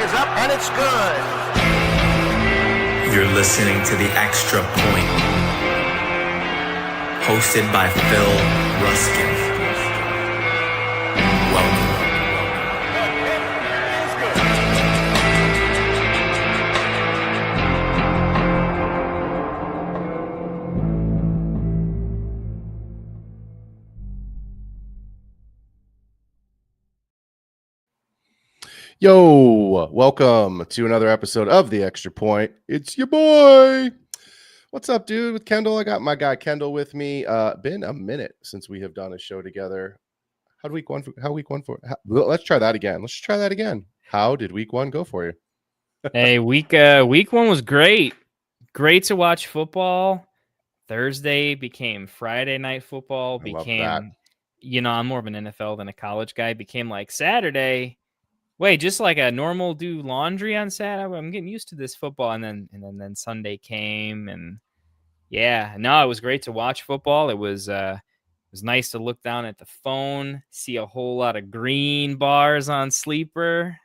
is up, and it's good. You're listening to The Extra Point, hosted by Phil Ruskin. Welcome. Yo, welcome to another episode of The Extra Point. It's your boy. What's up, dude? With Kendall, I got my guy Kendall with me. Been a minute since we have done a show together. Let's try that again. Let's just try that again. How did week one go for you? Hey, week one was great. Great to watch football. Thursday became Friday night football. I love that. I'm more of an NFL than a college guy. Became like Saturday. Wait, just like a normal do laundry on Saturday. I'm getting used to this football, and then Sunday came, and yeah, no, it was great to watch football. It was nice to look down at the phone, see a whole lot of green bars on Sleeper.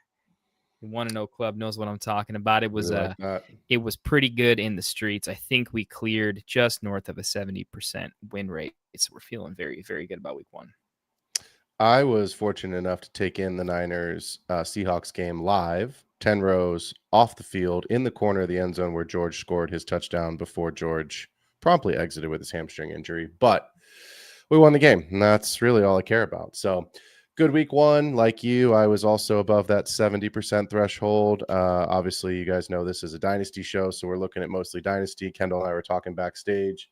The 1-0 Club knows what I'm talking about. It was it was pretty good in the streets. I think we cleared just north of a 70% win rate. So we're feeling very, very good about week one. I was fortunate enough to take in the Niners Seahawks game live, 10 rows off the field in the corner of the end zone where George scored his touchdown before George promptly exited with his hamstring injury. But we won the game, and that's really all I care about. So good week one. Like you, I was also above that 70% threshold. Obviously, you guys know this is a Dynasty show, so we're looking at mostly Dynasty. Kendall and I were talking backstage.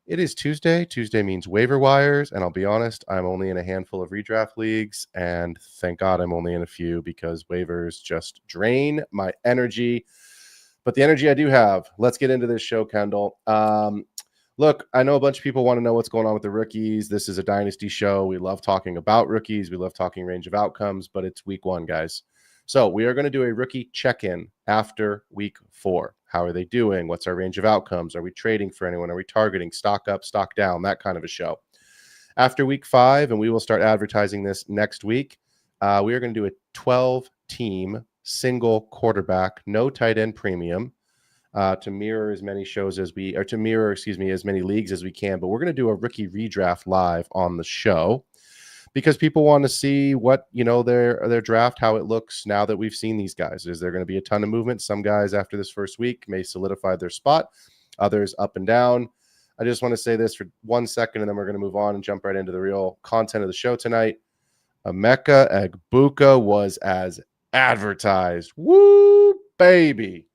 It is Tuesday. Tuesday means waiver wires, and I'll be honest, I'm only in a handful of redraft leagues, and thank God I'm only in a few because waivers just drain my energy. But the energy I do have, let's get into this show, Kendall. Look, I know a bunch of people want to know what's going on with the rookies. This is a Dynasty show. We love talking about rookies. We love talking range of outcomes, but it's week one, guys. So we are going to do a rookie check-in after week 4. How are they doing? What's our range of outcomes? Are we trading for anyone? Are we targeting stock up, stock down? That kind of a show. After week 5, and we will start advertising this next week, we are going to do a 12-team single quarterback, no tight end premium, to mirror as many as many leagues as we can. But we're going to do a rookie redraft live on the show because people want to see what, their draft, how it looks now that we've seen these guys. Is there going to be a ton of movement? Some guys after this first week may solidify their spot, others up and down. I just want to say this for 1 second, and then we're going to move on and jump right into the real content of the show tonight. Emeka Egbuka was as advertised. Woo, baby.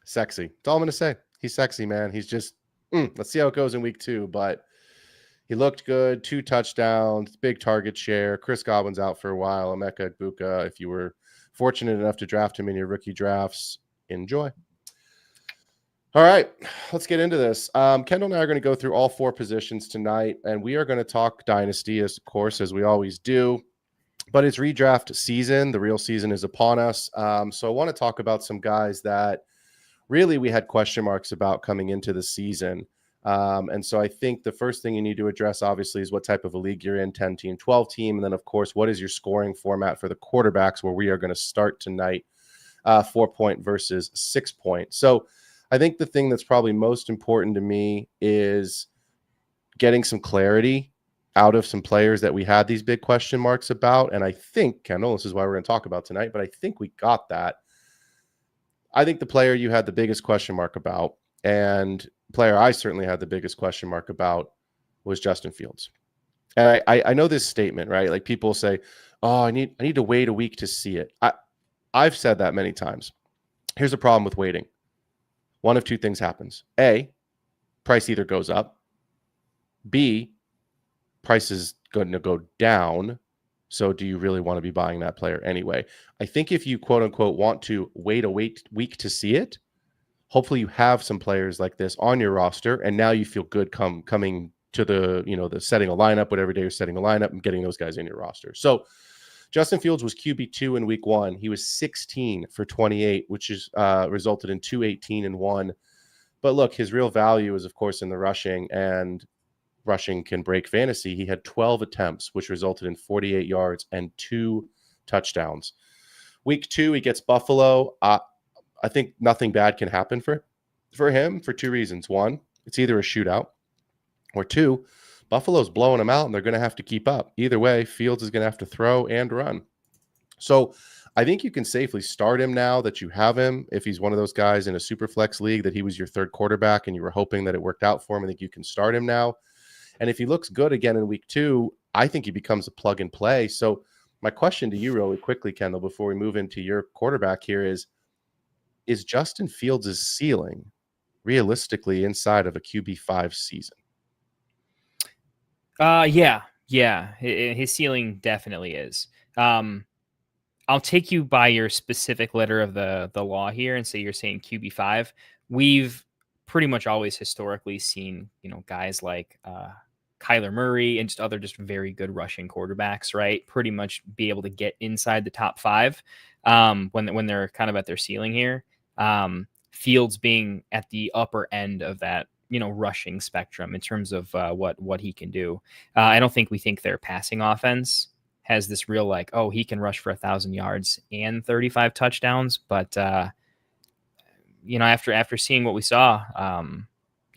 Sexy. That's all I'm going to say. He's sexy, man. He's just, let's see how it goes in week 2, but he looked good, 2 touchdowns, big target share. Chris Godwin's out for a while. Emeka Egbuka, if you were fortunate enough to draft him in your rookie drafts, enjoy. All right, let's get into this. Kendall and I are going to go through all 4 positions tonight, and we are going to talk Dynasty, of course, as we always do. But it's redraft season. The real season is upon us. So I want to talk about some guys that really we had question marks about coming into the season. And so I think the first thing you need to address, obviously, is what type of a league you're in, 10-team, 12-team. And then, of course, what is your scoring format for the quarterbacks where we are going to start tonight, 4-point versus 6-point. So I think the thing that's probably most important to me is getting some clarity out of some players that we had these big question marks about. And I think, Kendall, this is why we're going to talk about tonight, but I think we got that. I think the player you had the biggest question mark about, and player I certainly had the biggest question mark about, was Justin Fields. And I know this statement, right? Like people say, oh, I need to wait a week to see it. I've said that many times. Here's the problem with waiting. One of 2 things happens. A, price either goes up. B, price is going to go down. So do you really want to be buying that player anyway? I think if you, quote unquote, want to wait a week to see it, hopefully you have some players like this on your roster, and now you feel good coming to the, the setting a lineup, whatever day you're setting a lineup, and getting those guys in your roster. So Justin Fields was QB2 in week 1. He was 16 for 28, which is resulted in 218 and 1. But look, his real value is, of course, in the rushing, and rushing can break fantasy. He had 12 attempts, which resulted in 48 yards and 2 touchdowns. Week 2, he gets Buffalo. I think nothing bad can happen for him for 2 reasons. One, it's either a shootout, or 2, Buffalo's blowing him out and they're going to have to keep up. Either way, Fields is going to have to throw and run. So I think you can safely start him now that you have him. If he's one of those guys in a super flex league that he was your third quarterback and you were hoping that it worked out for him, I think you can start him now. And if he looks good again in week 2, I think he becomes a plug and play. So my question to you really quickly, Kendall, before we move into your quarterback here is Justin Fields' ceiling realistically inside of a QB5 season? Yeah. His ceiling definitely is. I'll take you by your specific letter of the law here and say you're saying QB5. We've pretty much always historically seen, guys like Kyler Murray and just very good rushing quarterbacks, right? Pretty much be able to get inside the top 5 when they're kind of at their ceiling here. Fields being at the upper end of that, rushing spectrum in terms of what he can do. I don't think we think their passing offense has this real he can rush for 1,000 yards and 35 touchdowns. But after seeing what we saw,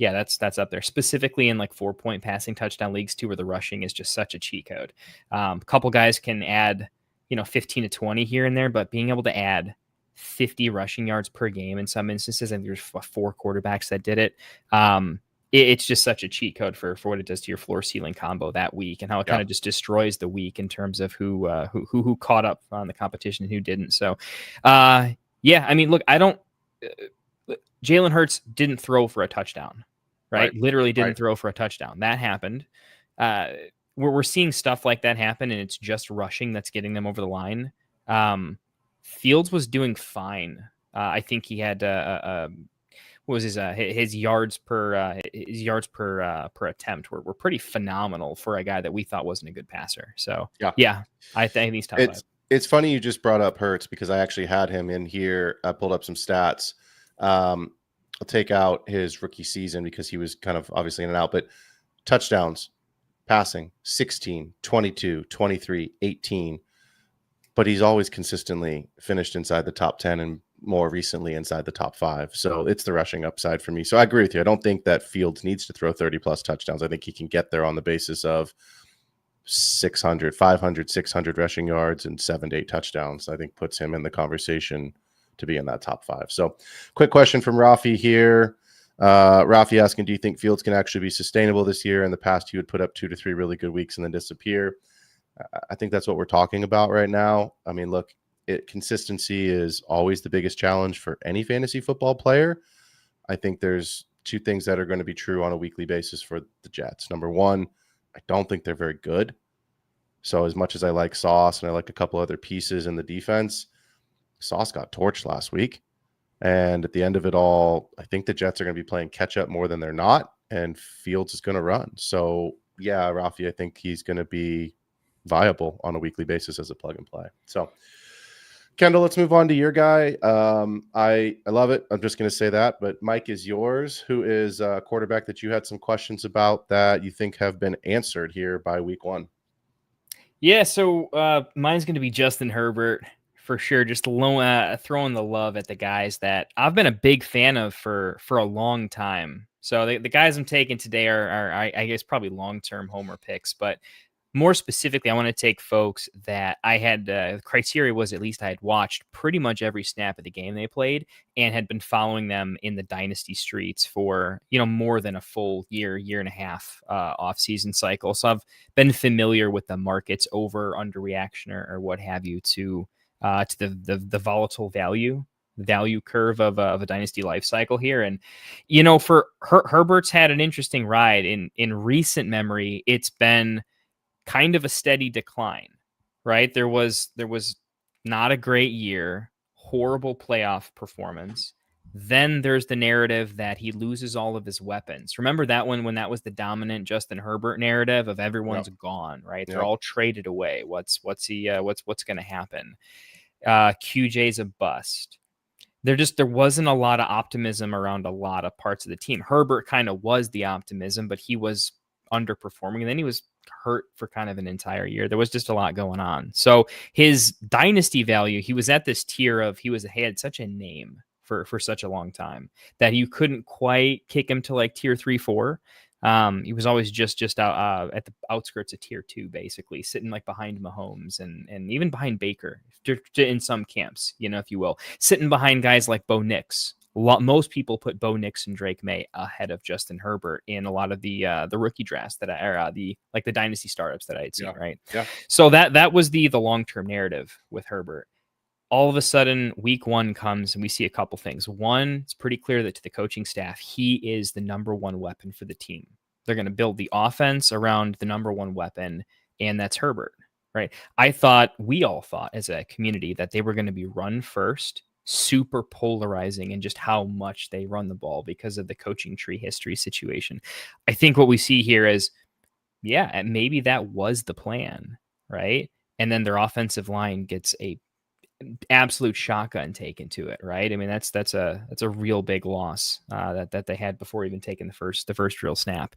that's up there, specifically in 4-point passing touchdown leagues too, where the rushing is just such a cheat code. A couple guys can add 15 to 20 here and there, but being able to add 50 rushing yards per game in some instances, and there's 4 quarterbacks that did it. It's just such a cheat code for what it does to your floor ceiling combo that week, and how it kind of just destroys the week in terms of who caught up on the competition and who didn't. So, look, I don't. Jalen Hurts didn't throw for a touchdown, right? Literally didn't throw for a touchdown. That happened. We're seeing stuff like that happen, and it's just rushing that's getting them over the line. Fields was doing fine. I think he had what was his yards per attempt were pretty phenomenal for a guy that we thought wasn't a good passer. So I think he's top 5. It's funny you just brought up Hurts because I actually had him in here. I pulled up some stats. I'll take out his rookie season because he was kind of obviously in and out, but touchdowns, passing 16, 22, 23, 18. But he's always consistently finished inside the top 10 and more recently inside the top 5. So it's the rushing upside for me. So I agree with you. I don't think that Fields needs to throw 30 plus touchdowns. I think he can get there on the basis of 500, 600 rushing yards and 7 to 8 touchdowns. I think puts him in the conversation to be in that top 5. So quick question from Rafi here. Rafi asking, do you think Fields can actually be sustainable this year? In the past, he would put up 2 to 3 really good weeks and then disappear. I think that's what we're talking about right now. I mean, look, consistency is always the biggest challenge for any fantasy football player. I think there's 2 things that are going to be true on a weekly basis for the Jets. Number 1, I don't think they're very good. So as much as I like Sauce and I like a couple other pieces in the defense, Sauce got torched last week. And at the end of it all, I think the Jets are going to be playing catch up more than they're not. And Fields is going to run. So yeah, Rafi, I think he's going to be viable on a weekly basis as a plug and play. So Kendall, let's move on to your guy. I love it. I'm just going to say that, but Mike is yours. Who is a quarterback that you had some questions about that you think have been answered here by week 1? Yeah. So mine's going to be Justin Herbert for sure. Just throwing the love at the guys that I've been a big fan of for a long time. So the guys I'm taking today are I guess probably long-term homer picks, but more specifically, I want to take folks that I had the criteria was at least I had watched pretty much every snap of the game they played and had been following them in the Dynasty streets for, more than a full year and a half off-season cycle. So I've been familiar with the market's underreaction or what have you to the volatile value curve of a Dynasty life cycle here. And, for Herbert's had an interesting ride in recent memory. It's been kind of a steady decline, right? There was not a great year, horrible playoff performance. Then there's the narrative that he loses all of his weapons. Remember that when that was the dominant Justin Herbert narrative of everyone's gone, right? They're all traded away. What's going to happen? QJ's a bust. There wasn't a lot of optimism around a lot of parts of the team. Herbert kind of was the optimism, but he was underperforming, and then he was hurt for kind of an entire year. There was just a lot going on. So his dynasty value, he was at this tier of he had such a name for such a long time that you couldn't quite kick him to like tier 3, 4. He was always just out at the outskirts of tier 2, basically sitting like behind Mahomes and even behind Baker in some camps, if you will, sitting behind guys like Bo Nix. Most people put Bo Nix and Drake May ahead of Justin Herbert in a lot of the rookie drafts that the dynasty startups that I had seen. Right. Yeah. So that was the long-term narrative with Herbert. All of a sudden, week 1 comes and we see a couple things. One, it's pretty clear that to the coaching staff, he is the number 1 weapon for the team. They're going to build the offense around the number 1 weapon, and that's Herbert, right? We all thought as a community that they were going to be run first, super polarizing in just how much they run the ball because of the coaching tree history situation. I think what we see here is, yeah, maybe that was the plan, right? And then their offensive line gets a absolute shotgun taken to it, right? I mean, that's a real big loss that they had before even taking the first real snap.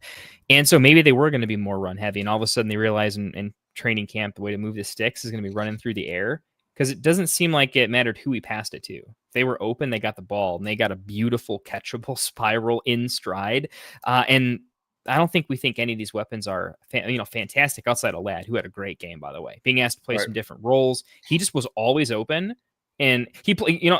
And so maybe they were going to be more run heavy, and all of a sudden they realize in training camp the way to move the sticks is going to be running through the air, because it doesn't seem like it mattered who he passed it to. If they were open, they got the ball, and they got a beautiful catchable spiral in stride. And I don't think we think any of these weapons are, fantastic outside of Ladd, who had a great game, by the way, being asked to play some different roles. He just was always open. And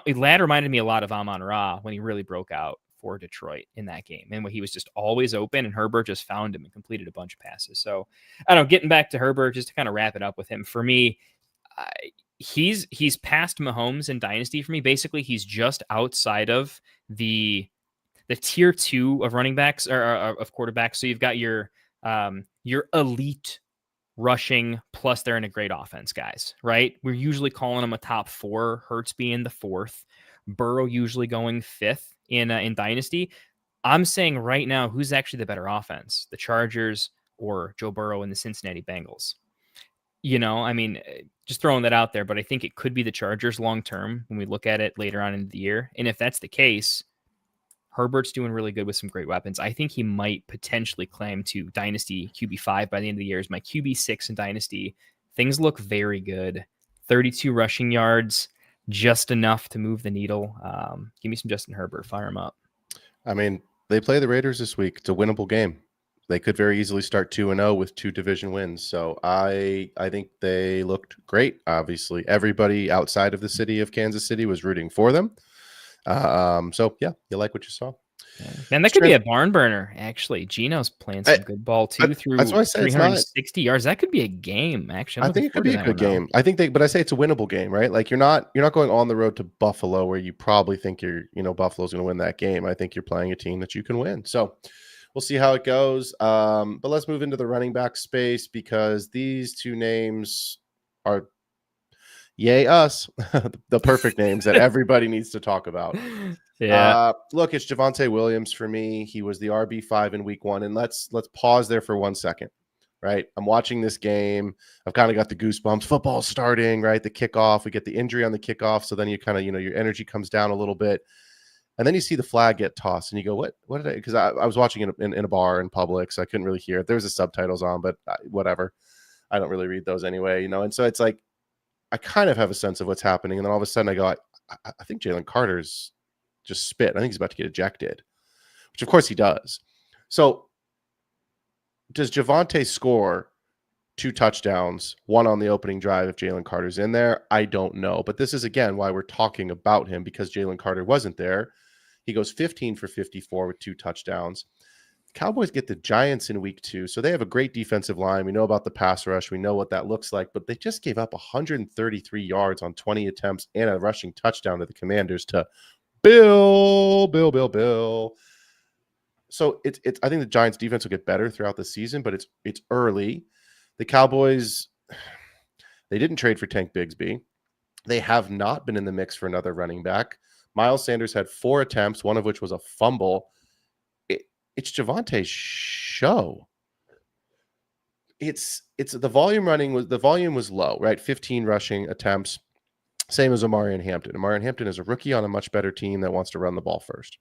Ladd reminded me a lot of Amon-Ra when he really broke out for Detroit in that game. And when he was just always open, and Herbert just found him and completed a bunch of passes. So I don't know, getting back to Herbert, just to kind of wrap it up with him, for me, he's past Mahomes in Dynasty for me. Basically, he's just outside of the tier 2 of running backs or of quarterbacks. So you've got your elite rushing, plus they're in a great offense guys, right? We're usually calling them a top 4, Hurts being the 4th, Burrow usually going 5th in Dynasty. I'm saying right now, who's actually the better offense, the Chargers or Joe Burrow and the Cincinnati Bengals? I mean, just throwing that out there, but I think it could be the Chargers long-term when we look at it later on in the year. And if that's the case, Herbert's doing really good with some great weapons. I think he might potentially claim to Dynasty QB5 by the end of the year as my QB6 in Dynasty. Things look very good. 32 rushing yards, just enough to move the needle. Give me some Justin Herbert. Fire him up. I mean, they play the Raiders this week. It's a winnable game. They could very easily start 2-0 with 2 division wins. So I think they looked great. Obviously, everybody outside of the city of Kansas City was rooting for them. So yeah, you like what you saw. And that could be a barn burner, actually. Gino's playing some good ball too through 360 yards. That could be a game, actually. I think it could be a good game. But I say it's a winnable game, right? Like you're not going on the road to Buffalo where you probably think Buffalo's going to win that game. I think you're playing a team that you can win. So we'll see how it goes. But let's move into the running back space, because these 2 names are, yay us, the perfect names that everybody needs to talk about. Yeah. Look, it's Javonte Williams for me. He was the RB5 in week 1. And let's pause there for 1 second, right? I'm watching this game. I've kind of got the goosebumps. Football starting, right? The kickoff. We get the injury on the kickoff. So then you kind of, your energy comes down a little bit. And then you see the flag get tossed and you go, what did I, because I was watching it in a bar in public, so I couldn't really hear it. There's the subtitles on, but whatever. I don't really read those anyway, And so it's like, I kind of have a sense of what's happening. And then all of a sudden I go, I think Jalen Carter's just spit. I think he's about to get ejected, which of course he does. So does Javonte score 2 touchdowns, 1 on the opening drive if Jalen Carter's in there? I don't know. But this is, again, why we're talking about him, because Jalen Carter wasn't there. He goes 15 for 54 with 2 touchdowns. Cowboys get the Giants in week 2, so they have a great defensive line. We know about the pass rush. We know what that looks like, but they just gave up 133 yards on 20 attempts and a rushing touchdown to the Commanders to Bill. So it's I think the Giants defense will get better throughout the season, but it's early. The Cowboys, they didn't trade for Tank Bigsby. They have not been in the mix for another running back. Miles Sanders had 4 attempts, one of which was a fumble. It's Javonte's show. It's the volume was low, right? 15 rushing attempts, same as Omarion Hampton. Omarion Hampton is a rookie on a much better team that wants to run the ball first.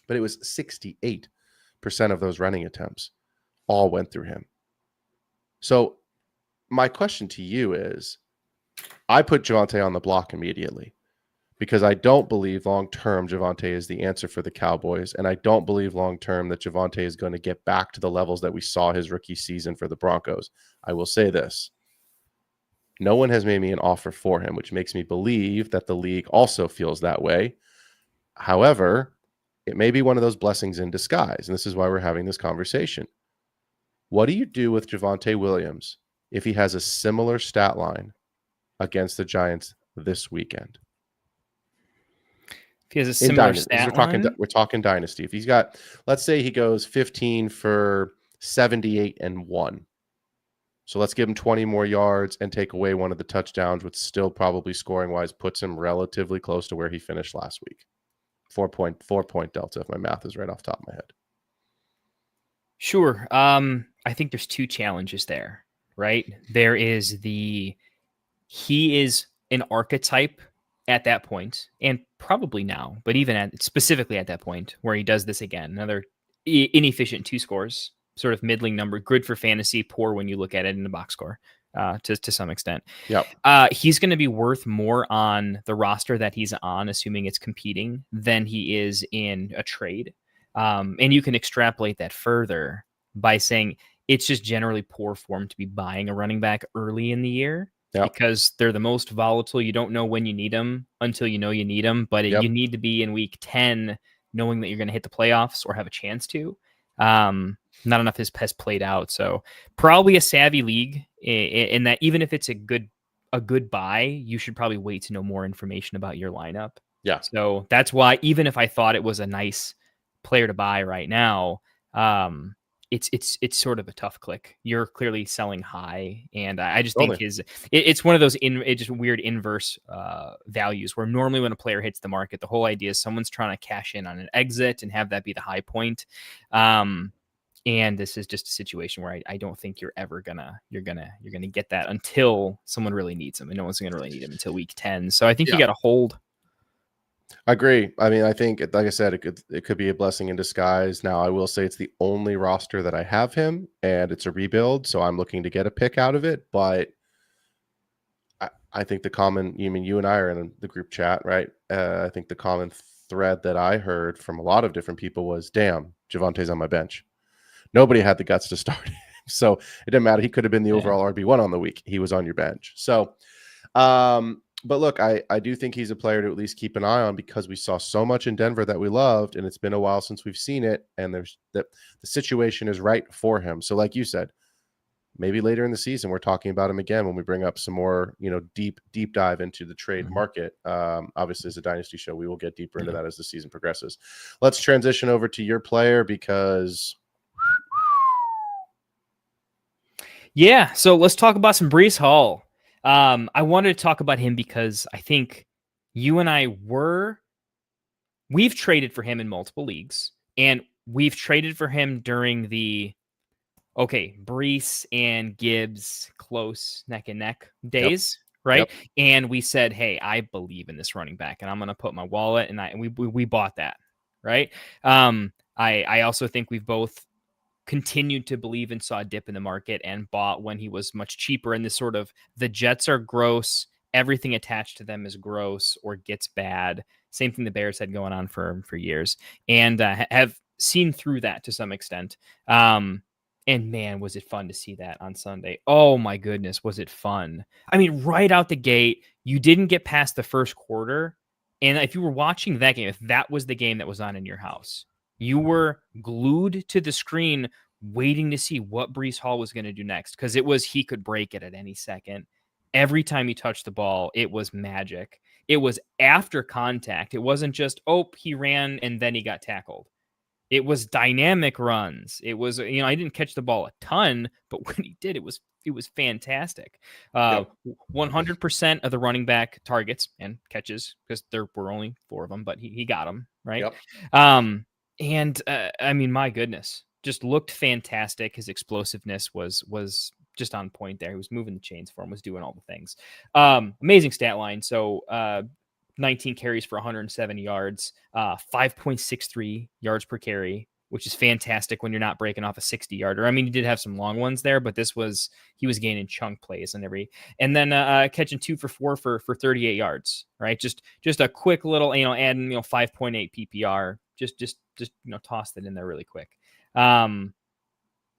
But it was 68% of those running attempts. all went through him. So my question to you is, I put Javonte on the block immediately because I don't believe long-term Javonte is the answer for the Cowboys, and I don't believe long-term that Javonte is going to get back to the levels that we saw his rookie season for the Broncos. I will say this. No one has made me an offer for him, which makes me believe that the league also feels that way. However, it may be one of those blessings in disguise, and this is why we're having this conversation. What do you do with Javonte Williams if he has a similar stat line against the Giants this weekend? If he has a similar stat line? We're talking Dynasty. If he's got, let's say he goes 15 for 78 and 1. So let's give him 20 more yards and take away one of the touchdowns, which still probably scoring-wise puts him relatively close to where he finished last week. 4-point delta, if my math is right off the top of my head. Sure. I think there's two challenges there, right? There is he is an archetype at that point, and probably now, but even specifically at that point where he does this again, another inefficient 2 scores, sort of middling number, good for fantasy, poor when you look at it in the box score, to some extent. Yep. He's going to be worth more on the roster that he's on, assuming it's competing, than he is in a trade. And you can extrapolate that further by saying it's just generally poor form to be buying a running back early in the year. Yep. Because they're the most volatile. You don't know when you need them until you know you need them, but you need to be in week 10 knowing that you're going to hit the playoffs or have a chance to. Not enough has played out. So probably a savvy league in that even if it's a good buy, you should probably wait to know more information about your lineup. Yeah. So that's why, even if I thought it was a nice player to buy right now, it's sort of a tough click. You're clearly selling high, and I just think it's one of those just weird inverse values where normally when a player hits the market, the whole idea is someone's trying to cash in on an exit and have that be the high point. And this is just a situation where I don't think you're gonna get that until someone really needs them, and no one's gonna really need him until week 10. So I think you got to hold. I agree. I mean, I think, like I said, it could be a blessing in disguise. Now, I will say it's the only roster that I have him, and it's a rebuild, so I'm looking to get a pick out of it. But I think you and I are in the group chat, right? I think the common thread that I heard from a lot of different people was, damn, Javonte's on my bench. Nobody had the guts to start him. So it didn't matter. He could have been the overall RB1 on the week. He was on your bench. So, but look, I do think he's a player to at least keep an eye on because we saw so much in Denver that we loved, and it's been a while since we've seen it, and the situation is right for him. So like you said, maybe later in the season we're talking about him again when we bring up some more, deep dive into the trade market. Obviously, as a Dynasty show, we will get deeper into that as the season progresses. Let's transition over to your player because... Yeah, so let's talk about some Breece Hall. I wanted to talk about him because I think you and we've traded for him in multiple leagues, and we've traded for him during the Breece and Gibbs close neck and neck days, right? Yep. And we said, hey, I believe in this running back, and I'm going to put my wallet, and we bought that, right? I also think we've both continued to believe and saw a dip in the market and bought when he was much cheaper. And this sort of, the Jets are gross, everything attached to them is gross or gets bad. Same thing the Bears had going on for years, and have seen through that to some extent. And man, was it fun to see that on Sunday. Oh my goodness, was it fun. I mean, right out the gate, you didn't get past the first quarter. And if you were watching that game, if that was the game that was on in your house, you were glued to the screen waiting to see what Breece Hall was going to do next, because he could break it at any second. Every time he touched the ball, it was magic. It was after contact. It wasn't just, he ran and then he got tackled. It was dynamic runs. It was, I didn't catch the ball a ton, but when he did, it was fantastic. 100% of the running back targets and catches, because there were only 4 of them, but he got them, right? Yep. And I mean, my goodness, just looked fantastic. His explosiveness was just on point there. He was moving the chains for him, was doing all the things. Amazing stat line. So 19 carries for 170 yards, 5.63 yards per carry, which is fantastic when you're not breaking off a 60-yarder. I mean, he did have some long ones there, but he was gaining chunk plays and then catching 2 for 4 for 38 yards, right? Just a quick little, adding 5.8 PPR, just toss that in there really quick. I'm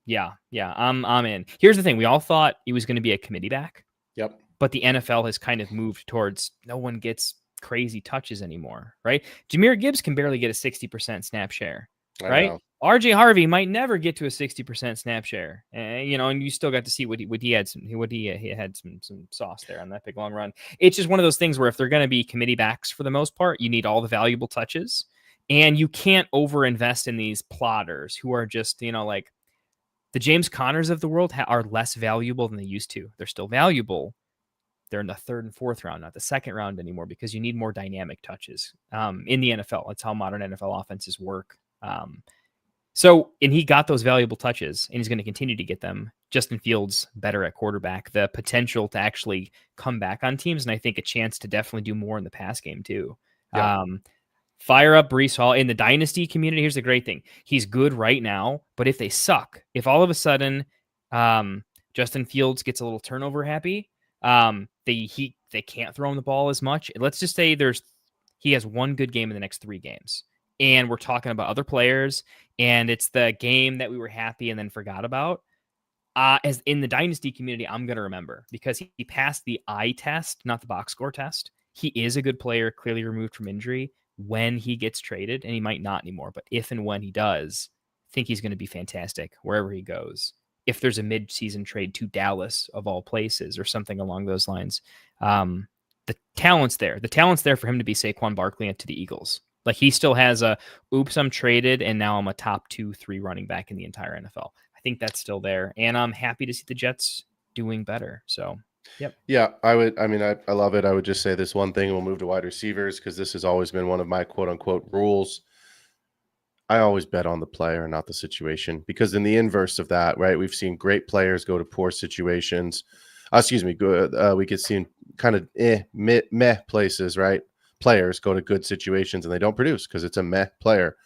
in. Here's the thing: we all thought he was going to be a committee back. Yep. But the NFL has kind of moved towards no one gets crazy touches anymore, right? Jameer Gibbs can barely get a 60% snap share, right? RJ Harvey might never get to a 60% snap share, and you still got to see what he had some sauce there on that big long run. It's just one of those things where if they're going to be committee backs for the most part, you need all the valuable touches, and you can't overinvest in these plotters who are just like the James Connors of the world are less valuable than they used to. They're still valuable. They're in the 3rd and 4th round, not the 2nd round anymore, because you need more dynamic touches in the NFL. That's how modern NFL offenses work. And he got those valuable touches, and he's going to continue to get them. Justin Fields better at quarterback, the potential to actually come back on teams, and I think a chance to definitely do more in the pass game too. Yeah. Fire up Breece Hall in the Dynasty community. Here's the great thing. He's good right now, but if they suck, if all of a sudden Justin Fields gets a little turnover happy, they can't throw him the ball as much. Let's just say he has one good game in the next 3 games, and we're talking about other players, and it's the game that we were happy and then forgot about. As in the Dynasty community, I'm going to remember because he passed the eye test, not the box score test. He is a good player, clearly removed from injury when he gets traded, and he might not anymore. But if and when he does, I think he's going to be fantastic wherever he goes. If there's a mid-season trade to Dallas of all places or something along those lines, the talent's there. The talent's there for him to be Saquon Barkley and to the Eagles. Like he still has oops, I'm traded, and now I'm a top 2-3 running back in the entire NFL. I think that's still there, and I'm happy to see the Jets doing better. So, yep. Yeah, I love it. I would just say this one thing, and we'll move to wide receivers because this has always been one of my quote-unquote rules. I always bet on the player, not the situation, because in the inverse of that, right, we've seen great players go to poor situations. We could see kind of meh places, right? Players go to good situations and they don't produce because it's a meh player.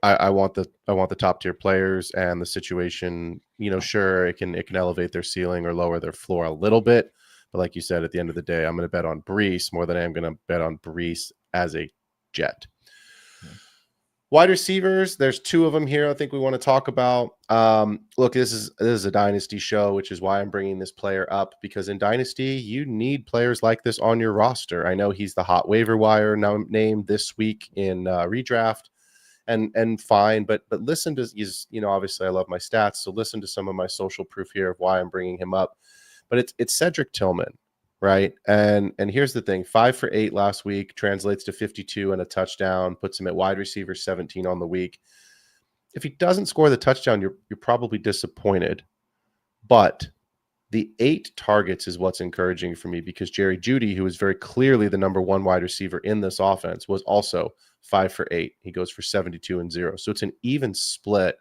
I want the top tier players, and the situation, sure, it can elevate their ceiling or lower their floor a little bit, but like you said, at the end of the day, I'm going to bet on Breece more than I am going to bet on Breece as a Jet. Wide receivers, there's 2 of them here I think we want to talk about. Look, this is a Dynasty show, which is why I'm bringing this player up, because in Dynasty, you need players like this on your roster. I know he's the hot waiver wire now named this week in redraft, and fine, but listen to obviously I love my stats, so listen to some of my social proof here of why I'm bringing him up. But it's Cedric Tillman. Right. And here's the thing. 5 for 8 last week translates to 52 and a touchdown, puts him at wide receiver 17 on the week. If he doesn't score the touchdown, you're probably disappointed. But the 8 targets is what's encouraging for me, because Jerry Jeudy, who is very clearly the number 1 wide receiver in this offense, was also 5 for 8. He goes for 72 and 0. So it's an even split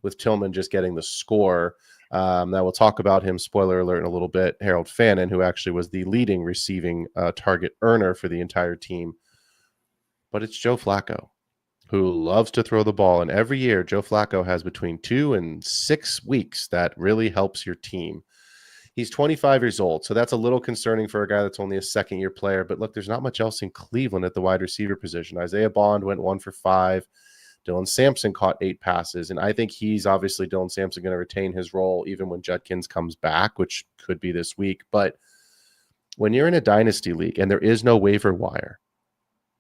with Tillman just getting the score. Now we'll talk about him, spoiler alert, in a little bit. Harold Fannin, who actually was the leading receiving target earner for the entire team. But it's Joe Flacco, who loves to throw the ball. And every year, Joe Flacco has between 2 and 6 weeks that really helps your team. He's 25 years old, so that's a little concerning for a guy that's only a second-year player. But look, there's not much else in Cleveland at the wide receiver position. Isaiah Bond went 1 for 5. Dylan Sampson caught 8 passes, and I think Dylan Sampson going to retain his role even when Judkins comes back, which could be this week. But when you're in a dynasty league and there is no waiver wire,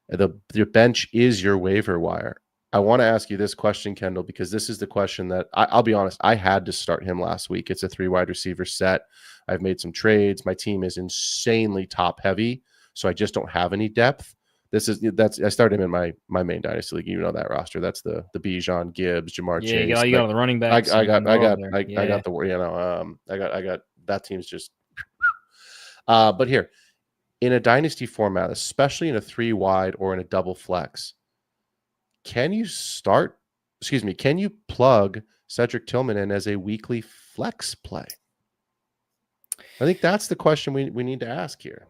the bench is your waiver wire. I want to ask you this question, Kendall, because this is the question that I'll be honest, I had to start him last week. It's a 3 wide receiver set. I've made some trades. My team is insanely top heavy, so I just don't have any depth. I started him in my main dynasty league. You know that roster. That's the Bijan, Gibbs, Jamar Chase. Yeah, you got the running backs. I got that team's just. But here, in a dynasty format, especially in a 3 wide or in a double flex, can you plug Cedric Tillman in as a weekly flex play? I think that's the question we need to ask here.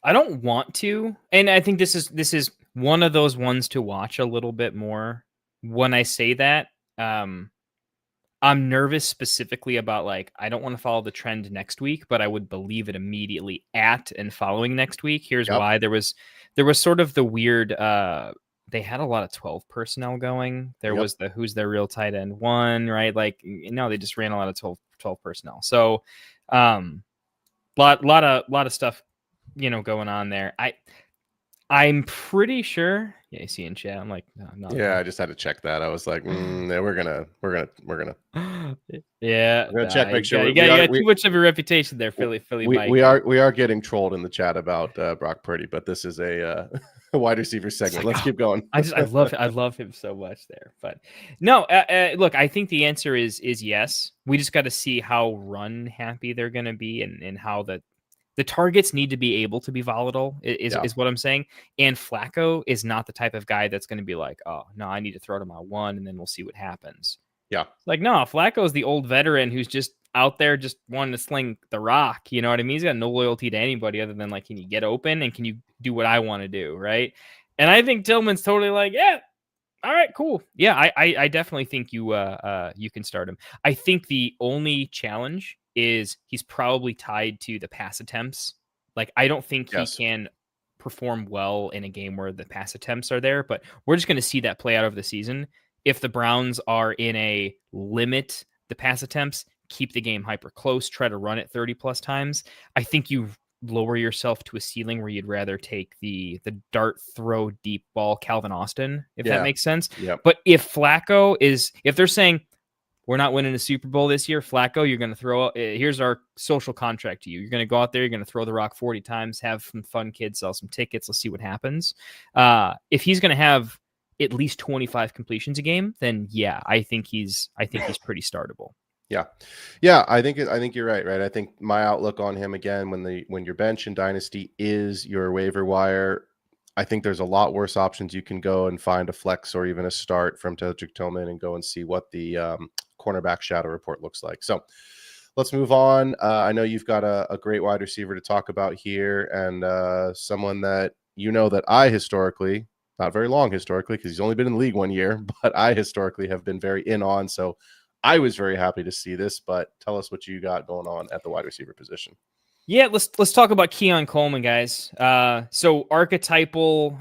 I don't want to, and I think this is one of those ones to watch a little bit more when I say that, I'm nervous specifically about like, I don't want to follow the trend next week, but I would believe it immediately at and following next week. Here's Yep. why. There was sort of the weird, they had a lot of 12 personnel going. There Yep. was the who's their real tight end one, right? Like, no, they just ran a lot of 12 personnel. So, lot of stuff, going on there. I'm pretty sure. Yeah, you see in chat. I'm like, no, I'm not. Yeah, I just had to check that. I was like, yeah, we're gonna Yeah, check, make sure you got too much of a reputation there, Philly Mike. we are getting trolled in the chat about Brock Purdy, but this is a wide receiver segment. Let's keep going. I love him so much there. But no, look, I think the answer is yes. We just got to see how run happy they're going to be, and how the targets need to be able to be volatile is what I'm saying. And Flacco is not the type of guy that's going to be like, oh no, I need to throw to my one and then we'll see what happens. Yeah. Like, no, Flacco's the old veteran who's just out there just wanting to sling the rock. You know what I mean? He's got no loyalty to anybody other than like, can you get open and can you do what I want to do? Right. And I think Tillman's totally like, yeah, all right, cool. Yeah, I definitely think you can start him. I think the only challenge is he's probably tied to the pass attempts. Like, I don't think he can perform well in a game where the pass attempts are there, but we're just going to see that play out over the season. If the Browns are in a limit the pass attempts, keep the game hyper close, try to run it 30 plus times, I think you lower yourself to a ceiling where you'd rather take the dart throw deep ball Calvin Austin, if that makes sense. Yep. But if they're saying we're not winning a Super Bowl this year, Flacco, you're going to throw, here's our social contract to you. You're going to go out there, you're going to throw the rock 40 times, have some fun kids, sell some tickets. Let's see what happens. If he's going to have at least 25 completions a game, then yeah, I think he's pretty startable. Yeah. I think you're right. I think my outlook on him again, when your bench in Dynasty is your waiver wire, I think there's a lot worse options. You can go and find a flex or even a start from Tedrick Tillman and go and see what the cornerback shadow report looks like. So let's move on. I know you've got a great wide receiver to talk about here, and someone that that I historically, not very long historically, because he's only been in the league 1 year, but I historically have been very in on. So I was very happy to see this, but tell us what you got going on at the wide receiver position. Yeah, let's talk about Keon Coleman, guys. So archetypal,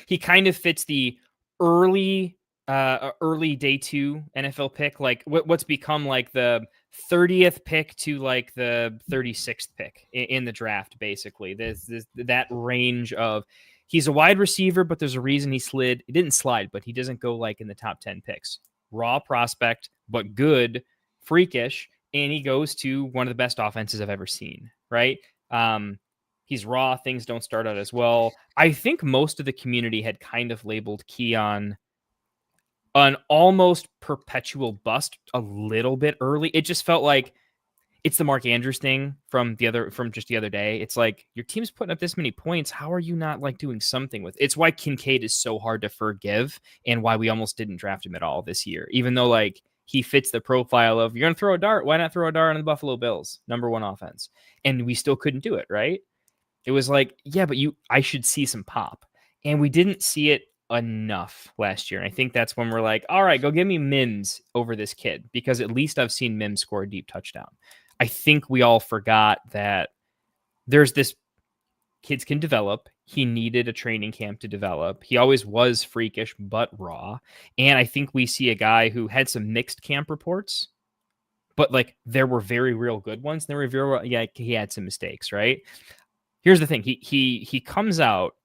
he kind of fits the early day 2 NFL pick, like what's become like the 30th pick to like the 36th pick in the draft, basically. That range of, he's a wide receiver, but there's a reason he slid. He didn't slide, but he doesn't go like in the top 10 picks. Raw prospect, but good, freakish, and he goes to one of the best offenses I've ever seen, right? He's raw. Things don't start out as well. I think most of the community had kind of labeled Keon an almost perpetual bust a little bit early. It just felt like it's the Mark Andrews thing from just the other day. It's like, your team's putting up this many points. How are you not like doing something with it? It's why Kincaid is so hard to forgive and why we almost didn't draft him at all this year, even though like he fits the profile of, you're going to throw a dart. Why not throw a dart on the Buffalo Bills, #1 offense? And we still couldn't do it. Right. It was like, yeah, but I should see some pop, and we didn't see it enough last year. And I think that's when we're like, all right, go give me Mims over this kid, because at least I've seen Mims score a deep touchdown. I think we all forgot that there's this, kids can develop. He needed a training camp to develop. He always was freakish, but raw. And I think we see a guy who had some mixed camp reports, but like there were very real good ones. There were he had some mistakes, right? Here's the thing. He comes out,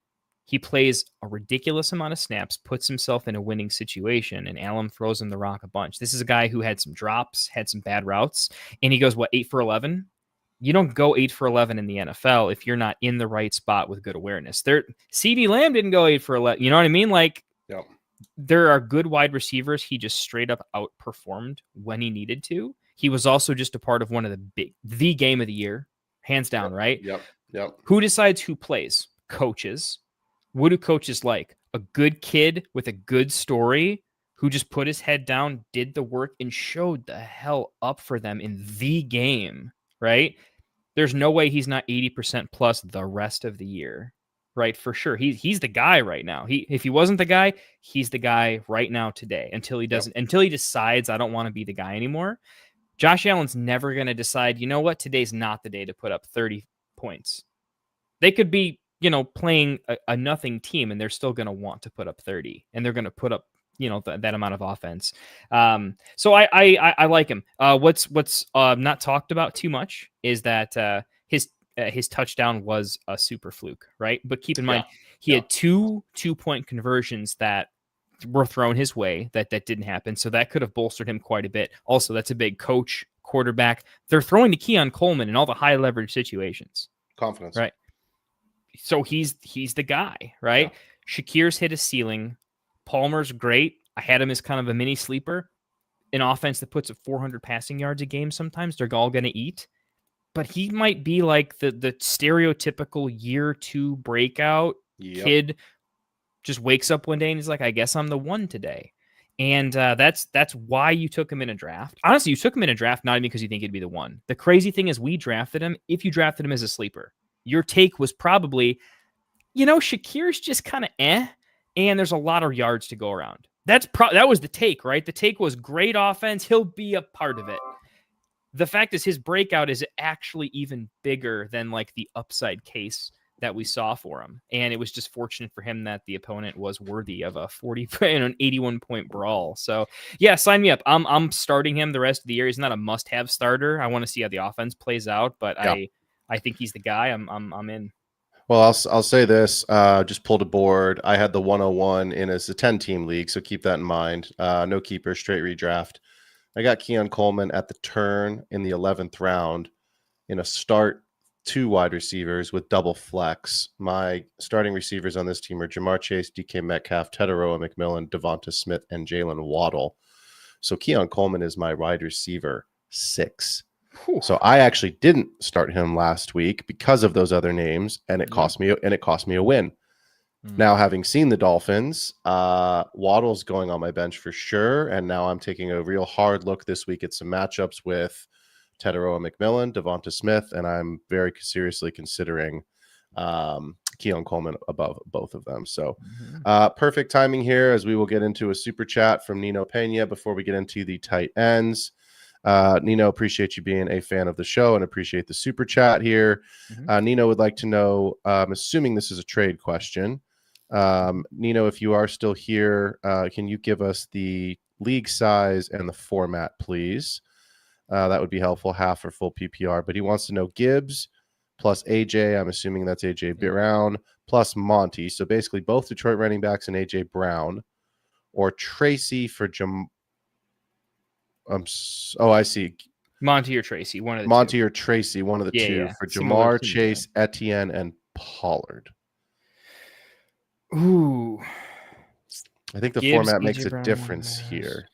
he plays a ridiculous amount of snaps, puts himself in a winning situation, and Allen throws him the rock a bunch. This is a guy who had some drops, had some bad routes, and he goes, 8 for 11? You don't go 8 for 11 in the NFL if you're not in the right spot with good awareness. CeeDee Lamb didn't go 8 for 11. You know what I mean? Like, yep. There are good wide receivers. He just straight up outperformed when he needed to. He was also just a part of one of the game of the year, hands down, right? Yep. Who decides who plays? Coaches. What do coaches like? A good kid with a good story who just put his head down, did the work, and showed the hell up for them in the game, right? There's no way he's not 80% plus the rest of the year. right? For sure. He's the guy right now. If he wasn't the guy, he's the guy right now today until he doesn't, until he decides I don't want to be the guy anymore. Josh Allen's never going to decide, you know what, today's not the day to put up 30 points. They could be, playing a nothing team and they're still going to want to put up 30 and they're going to put up, that amount of offense. So I like him. What's not talked about too much is that his touchdown was a super fluke, right? But keep in mind, he had two 2-point conversions that were thrown his way that didn't happen. So that could have bolstered him quite a bit. Also, that's a big coach, quarterback. They're throwing the key on Coleman in all the high leverage situations. Confidence. Right. So he's the guy, right? Yeah. Shakir's hit a ceiling. Palmer's great. I had him as kind of a mini sleeper. An offense that puts up 400 passing yards a game sometimes. They're all going to eat. But he might be like the stereotypical year 2 breakout kid, just wakes up one day and he's like, I guess I'm the one today. And that's why you took him in a draft. Honestly, you took him in a draft not even because you think he'd be the one. The crazy thing is we drafted him. If you drafted him as a sleeper, your take was probably, Shakir's just kind of and there's a lot of yards to go around. That was the take, right? The take was great offense. He'll be a part of it. The fact is his breakout is actually even bigger than like the upside case that we saw for him. And it was just fortunate for him that the opponent was worthy of a 81 point brawl. So yeah, sign me up. I'm starting him the rest of the year. He's not a must-have starter. I want to see how the offense plays out, but I think he's the guy. I'm in. Well, I'll say this. Just pulled a board. I had the 101 in as a 10-team league, so keep that in mind. No keeper, straight redraft. I got Keon Coleman at the turn in the 11th round in a start 2 wide receivers with double flex. My starting receivers on this team are Jamar Chase, DK Metcalf, Tedoroa McMillan, Devonta Smith, and Jalen Waddle. So Keon Coleman is my wide receiver 6. Whew. So I actually didn't start him last week because of those other names, and it cost me a win. Now, having seen the Dolphins, Waddle's going on my bench for sure, and now I'm taking a real hard look this week at some matchups with Tedoroa McMillan, Devonta Smith, and I'm very seriously considering Keon Coleman above both of them. So perfect timing here as we will get into a super chat from Nino Pena before we get into the tight ends. Nino, appreciate you being a fan of the show and appreciate the super chat here. Nino would like to know, I'm assuming this is a trade question. Nino, if you are still here, can you give us the league size and the format, please? That would be helpful, half or full PPR. But he wants to know Gibbs plus AJ. I'm assuming that's AJ Brown plus Monty. So basically both Detroit running backs and AJ Brown, or Tracy for I see. Monty or Tracy, one of the Monty two. or Tracy, one of the two for Jamar Chase, Etienne, and Pollard. Ooh. I think the format makes a difference here.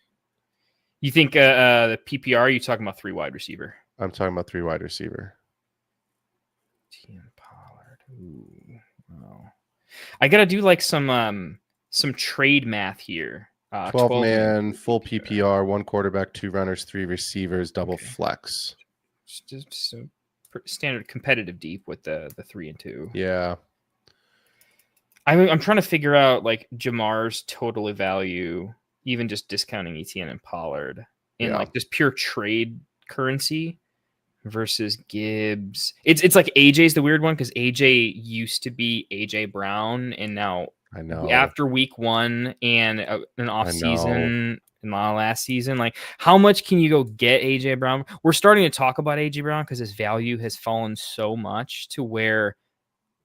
You think the PPR, you talking about 3 wide receiver? I'm talking about 3 wide receiver. Etienne, Pollard. Ooh. Oh. I got to do like some trade math here. 12-man, full PPR, 1 quarterback, 2 runners, 3 receivers, double flex. Just standard competitive deep with the 3 and 2. Yeah. I'm trying to figure out like Jamar's total value, even just discounting Etienne and Pollard in like just pure trade currency versus Gibbs. It's like AJ's the weird one because AJ used to be AJ Brown, and now I know after week 1 and an off season in last season, like how much can you go get AJ Brown? We're starting to talk about AJ Brown because his value has fallen so much to where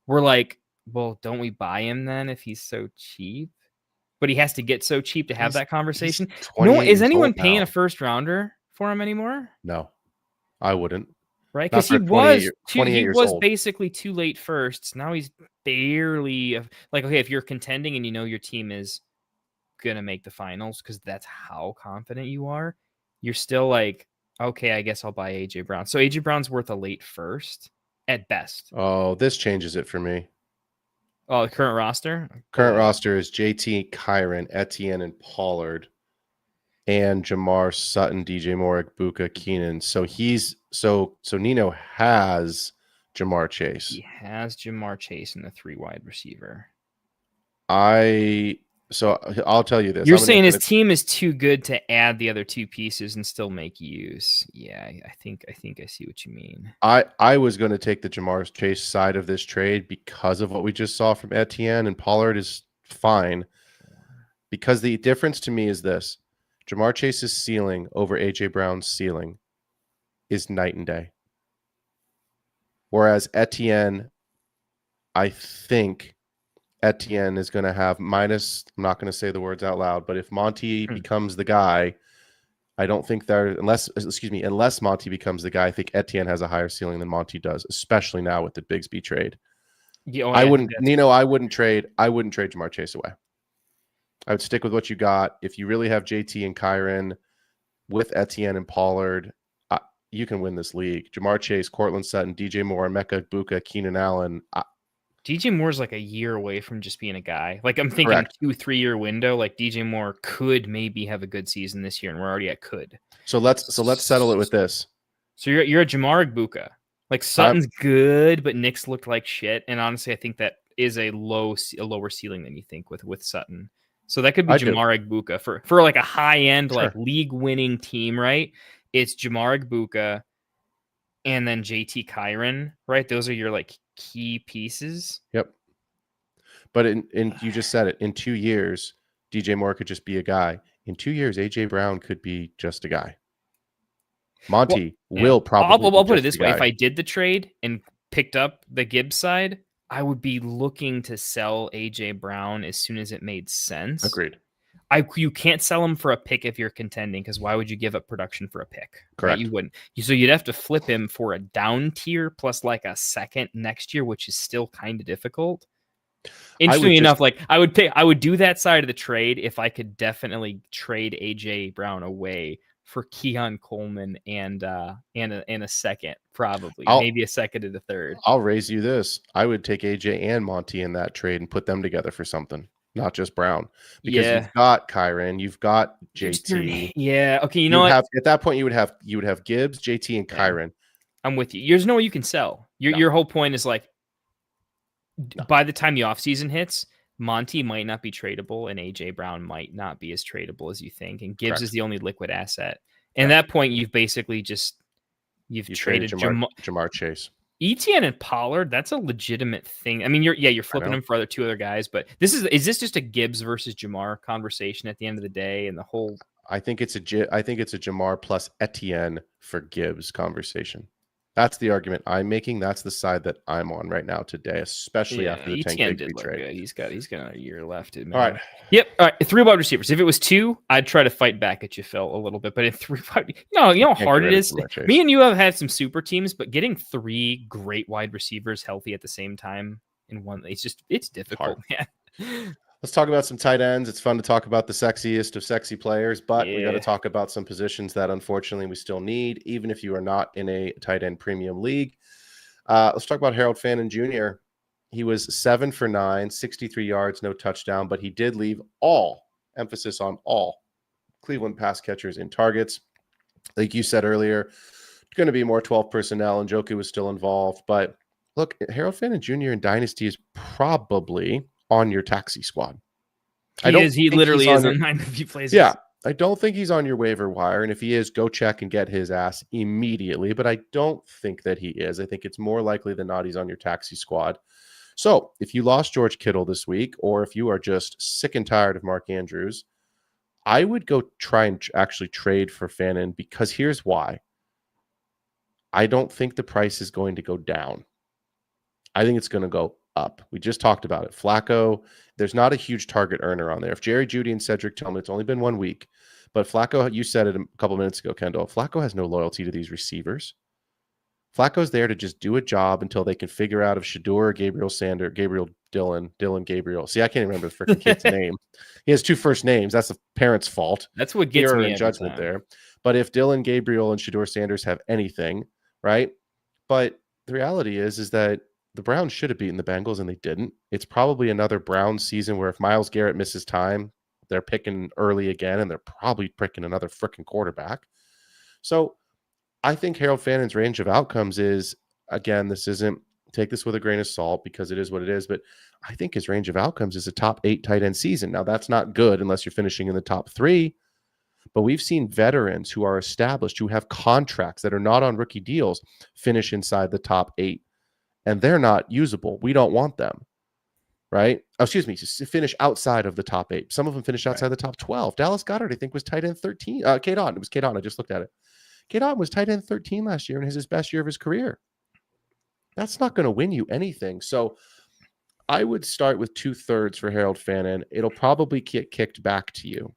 we're like, well, don't we buy him then if he's so cheap? But he has to get so cheap to have that conversation. No, is anyone paying a first rounder for him anymore? No, I wouldn't. Right, because he was basically 2 late firsts. Now he's barely like, okay, if you're contending and you know your team is gonna make the finals because that's how confident you are, you're still like, okay, I guess I'll buy AJ Brown. So AJ Brown's worth a late first at best. Oh, this changes it for me. Oh, the current roster? Current roster is JT, Kyron, Etienne, and Pollard, and Jamar, Sutton, DJ Moore, Buka, Keenan. So he's so Nino has Jamar Chase. He has Jamar Chase in the 3 wide receiver. So I'll tell you this. You're saying his team is too good to add the other 2 pieces and still make use. Yeah, I think I see what you mean. I was going to take the Jamar Chase side of this trade because of what we just saw from Etienne, and Pollard is fine. Because the difference to me is this. Jamar Chase's ceiling over A.J. Brown's ceiling is night and day. Whereas Etienne, I think Etienne is going to have minus, I'm not going to say the words out loud, but if Monty becomes the guy, I don't think unless Monty becomes the guy, I think Etienne has a higher ceiling than Monty does, especially now with the Bigsby trade. Yeah, I wouldn't trade Jamar Chase away. I would stick with what you got. If you really have JT and Kyron with Etienne and Pollard, you can win this league. Jamar Chase, Cortland Sutton, DJ Moore, Mecca Buka, Keenan Allen. DJ Moore's like a year away from just being a guy. Like I'm thinking Correct. 2-3 year window. Like DJ Moore could maybe have a good season this year, and we're already at could. So let's settle it with this. So you're a Jamar Buka. Like Sutton's good, but Knicks looked like shit. And honestly, I think that is a lower ceiling than you think with Sutton. So that could be Jamar Buka for like a high end like league winning team, right? It's Jamar Buka and then JT Kyron, right? Those are your like key pieces. Yep. But you just said it. In 2 years, DJ Moore could just be a guy. In 2 years, AJ Brown could be just a guy. Monty will probably. I'll put it this way: if I did the trade and picked up the Gibbs side, I would be looking to sell AJ Brown as soon as it made sense. Agreed. You can't sell him for a pick if you're contending, because why would you give up production for a pick? Correct. Right? You wouldn't. So you'd have to flip him for a down tier plus like a second next year, which is still kind of difficult. Interestingly enough, like I would do that side of the trade if I could definitely trade AJ Brown away for Keon Coleman and a second, probably maybe a second and a third. I'll raise you this: I would take AJ and Monty in that trade and put them together for something, not just Brown, because you've got Kyron, you've got JT. Yeah, okay. You know what? At that point, you would have Gibbs, JT, and Kyron. I'm with you. There's no way you can sell. Your whole point is like, by the time the offseason hits, Monty might not be tradable, and AJ Brown might not be as tradable as you think. And Gibbs is the only liquid asset. And at that point, you've basically you've traded Jamar Chase. Etienne and Pollard, that's a legitimate thing. I mean, you're flipping them for two other guys, but is this just a Gibbs versus Jamar conversation at the end of the day? And the whole, I think it's a Jamar plus Etienne for Gibbs conversation. That's the argument I'm making. That's the side that I'm on right now today, especially after the Tank Bigsby trade. Good. He's got a year left. Man. All right. Yep. All right. 3 wide receivers. If it was 2, I'd try to fight back at you, Phil, a little bit. But in 3 wide, you know how hard it is. Me and you have had some super teams, but getting 3 great wide receivers healthy at the same time in one, it's difficult, man. Let's talk about some tight ends. It's fun to talk about the sexiest of sexy players, but we got to talk about some positions that unfortunately we still need, even if you are not in a tight end premium league. Let's talk about Harold Fannin Jr. He was 7 for 9, 63 yards, no touchdown, but he did leave emphasis on all Cleveland pass catchers in targets. Like you said earlier, going to be more 12 personnel, and Njoku was still involved. But look, Harold Fannin Jr. in Dynasty is probably on your taxi squad. He literally is on 9 of you places. Yeah, I don't think he's on your waiver wire, and if he is, go check and get his ass immediately. But I don't think that he is. I think it's more likely than not he's on your taxi squad. So if you lost George Kittle this week, or if you are just sick and tired of Mark Andrews, I would go try and actually trade for Fannin, because here's why. I don't think the price is going to go down. I think it's going to go up. We just talked about it. Flacco, there's not a huge target earner on there. If Jerry Jeudy and Cedric Tillman, it's only been 1 week, but Flacco, you said it a couple minutes ago, Kendall, Flacco has no loyalty to these receivers. Flacco's there to just do a job until they can figure out if Shador, Dylan Gabriel. See, I can't remember the freaking kid's name. He has 2 first names. That's the parents' fault. That's what gets me in judgment there. But if Dylan Gabriel and Shador Sanders have anything, right? But the reality is that the Browns should have beaten the Bengals, and they didn't. It's probably another Browns season where if Myles Garrett misses time, they're picking early again, and they're probably picking another freaking quarterback. So I think Harold Fannin's range of outcomes is again, this isn't, take this with a grain of salt because it is what it is, but I think his range of outcomes is a top 8 tight end season. Now, that's not good unless you're finishing in the top 3, but we've seen veterans who are established, who have contracts that are not on rookie deals, finish inside the top 8, and they're not usable. We don't want them, right? Oh, excuse me, finish outside of the top 8. Some of them finish outside the top 12. Dallas Goedert, I think, was tight end 13. Kate On, it was Kate On. I just looked at it. Kate On was tight end 13 last year and has his best year of his career. That's not going to win you anything. So I would start with 2/3 for Harold Fannin. It'll probably get kicked back to you.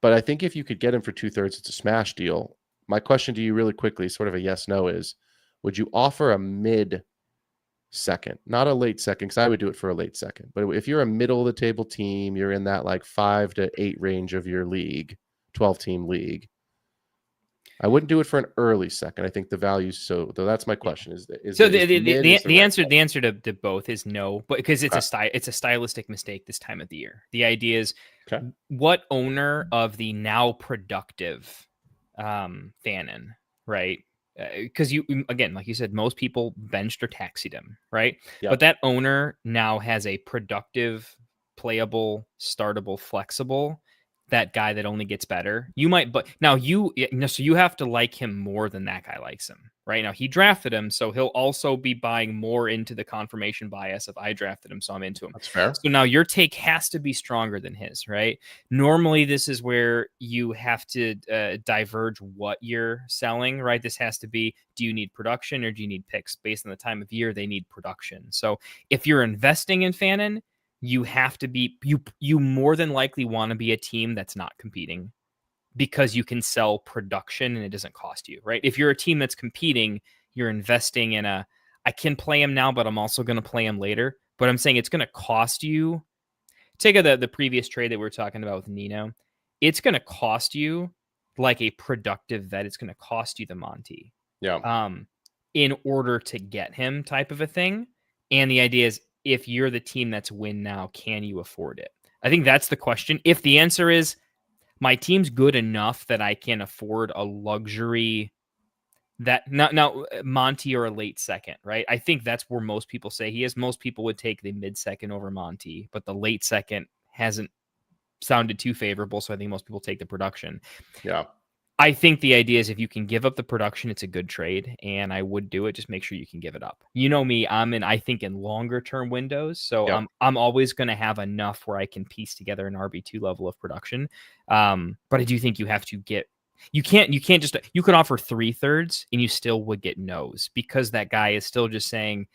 But I think if you could get him for 2/3, it's a smash deal. My question to you really quickly, sort of a yes/no, is would you offer a mid second, not a late second, because I would do it for a late second. But if you're a middle of the table team, you're in that like 5 to 8 range of your league, 12-team league, I wouldn't do it for an early second. I think the value's so, though. That's my question. The answer to both is no, but because it's a stylistic mistake this time of the year. The idea is, what owner of the now productive Fannin, right? Because you, again, like you said, most people benched or taxied him, right? But that owner now has a productive, playable, startable, flexible, that guy that only gets better. You might, but now so you have to like him more than that guy likes him, right? Now he drafted him, so he'll also be buying more into the confirmation bias of I drafted him, so I'm into him. That's fair. So now your take has to be stronger than his, right? Normally, this is where you have to diverge what you're selling, right? This has to be, do you need production or do you need picks? Based on the time of year, they need production. So if you're investing in Fannin, you have to be, you more than likely want to be a team that's not competing, because you can sell production and it doesn't cost you, right? If you're a team that's competing, you're investing in I can play him now, but I'm also going to play him later. But I'm saying it's going to cost you. Take the previous trade that we were talking about with Nino. It's going to cost you like a productive vet. It's going to cost you the Monty. Yeah. In order to get him, type of a thing. And the idea is, if you're the team that's win now, can you afford it? I think that's the question. If the answer is, my team's good enough that I can afford a luxury, that now Monty or a late second, right? I think that's where most people say he is. Most people would take the mid second over Monty, but the late second hasn't sounded too favorable. So I think most people take the production. Yeah. I think the idea is, if you can give up the production, it's a good trade, and I would do it. Just make sure you can give it up. You know me, I think in longer term windows. So I'm always going to have enough where I can piece together an RB2 level of production. But I do think you have to get, you can't just, you could offer 3/3 and you still would get no's, because that guy is still just saying,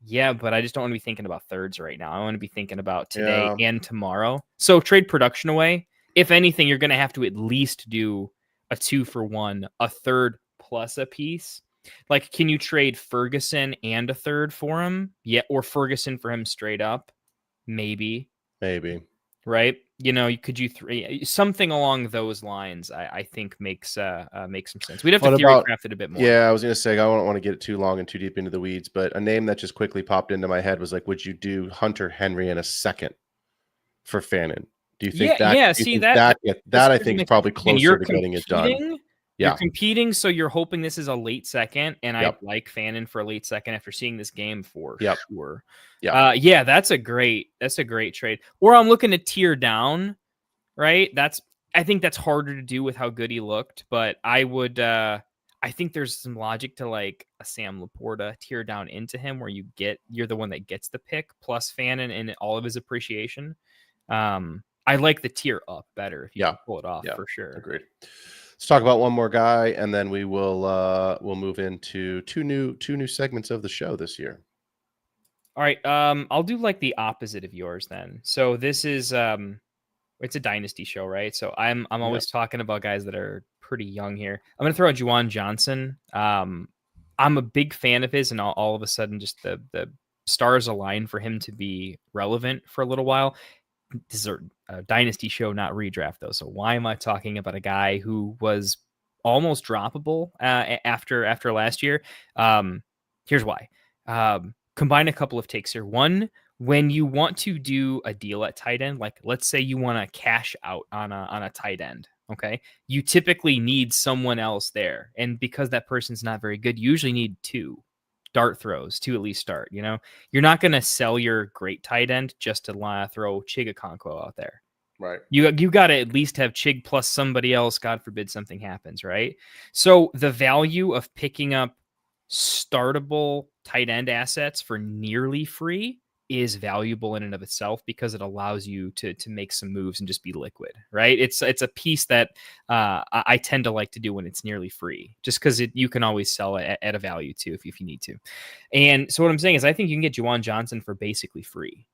yeah, but I just don't want to be thinking about thirds right now. I want to be thinking about today and tomorrow. So trade production away. If anything, you're going to have to at least do a 2-for-1, a third plus a piece. Like, can you trade Ferguson and a third for him? Yeah, or Ferguson for him straight up? Maybe. Right? You know, could you something along those lines? I think makes some sense. We'd have to theory craft it a bit more. Yeah, I was gonna say, I don't want to get it too long and too deep into the weeds, but a name that just quickly popped into my head was like, would you do Hunter Henry in a second for Fannin? Do you think that? Yeah, that I think is probably closer to getting it done. You're competing, so you're hoping this is a late second, and I like Fannin for a late second after seeing this game for sure. That's a great trade. Or I'm looking to tier down, right? I think that's harder to do with how good he looked, but I would I think there's some logic to like a Sam Laporta tier down into him, where you're the one that gets the pick plus Fannin and all of his appreciation. I like the tier up better if you can pull it off for sure. Agreed. Let's talk about one more guy, and then we will we'll move into two new segments of the show this year. All right. I'll do like the opposite of yours then. So this is it's a dynasty show, right? So I'm always talking about guys that are pretty young here. I'm gonna throw out Juwan Johnson. I'm a big fan of his, and all of a sudden just the stars align for him to be relevant for a little while. This is a dynasty show, not redraft though. So why am I talking about a guy who was almost droppable after last year? Here's why. Combine a couple of takes here. One, when you want to do a deal at tight end, like let's say you want to cash out on a tight end. Okay. You typically need someone else there. And because that person's not very good, you usually need two. dart throws to at least start. You're not going to sell your great tight end just to throw Chigakonkwo out there. Right. You got to at least have Chig plus somebody else. God forbid something happens, right? So the value of picking up startable tight end assets for nearly free is valuable in and of itself because it allows you to make some moves and just be liquid, right? It's a piece that I tend to like to do when it's nearly free, just because you can always sell it at a value too if you need to. And so what I'm saying is I think you can get Juwan Johnson for basically free.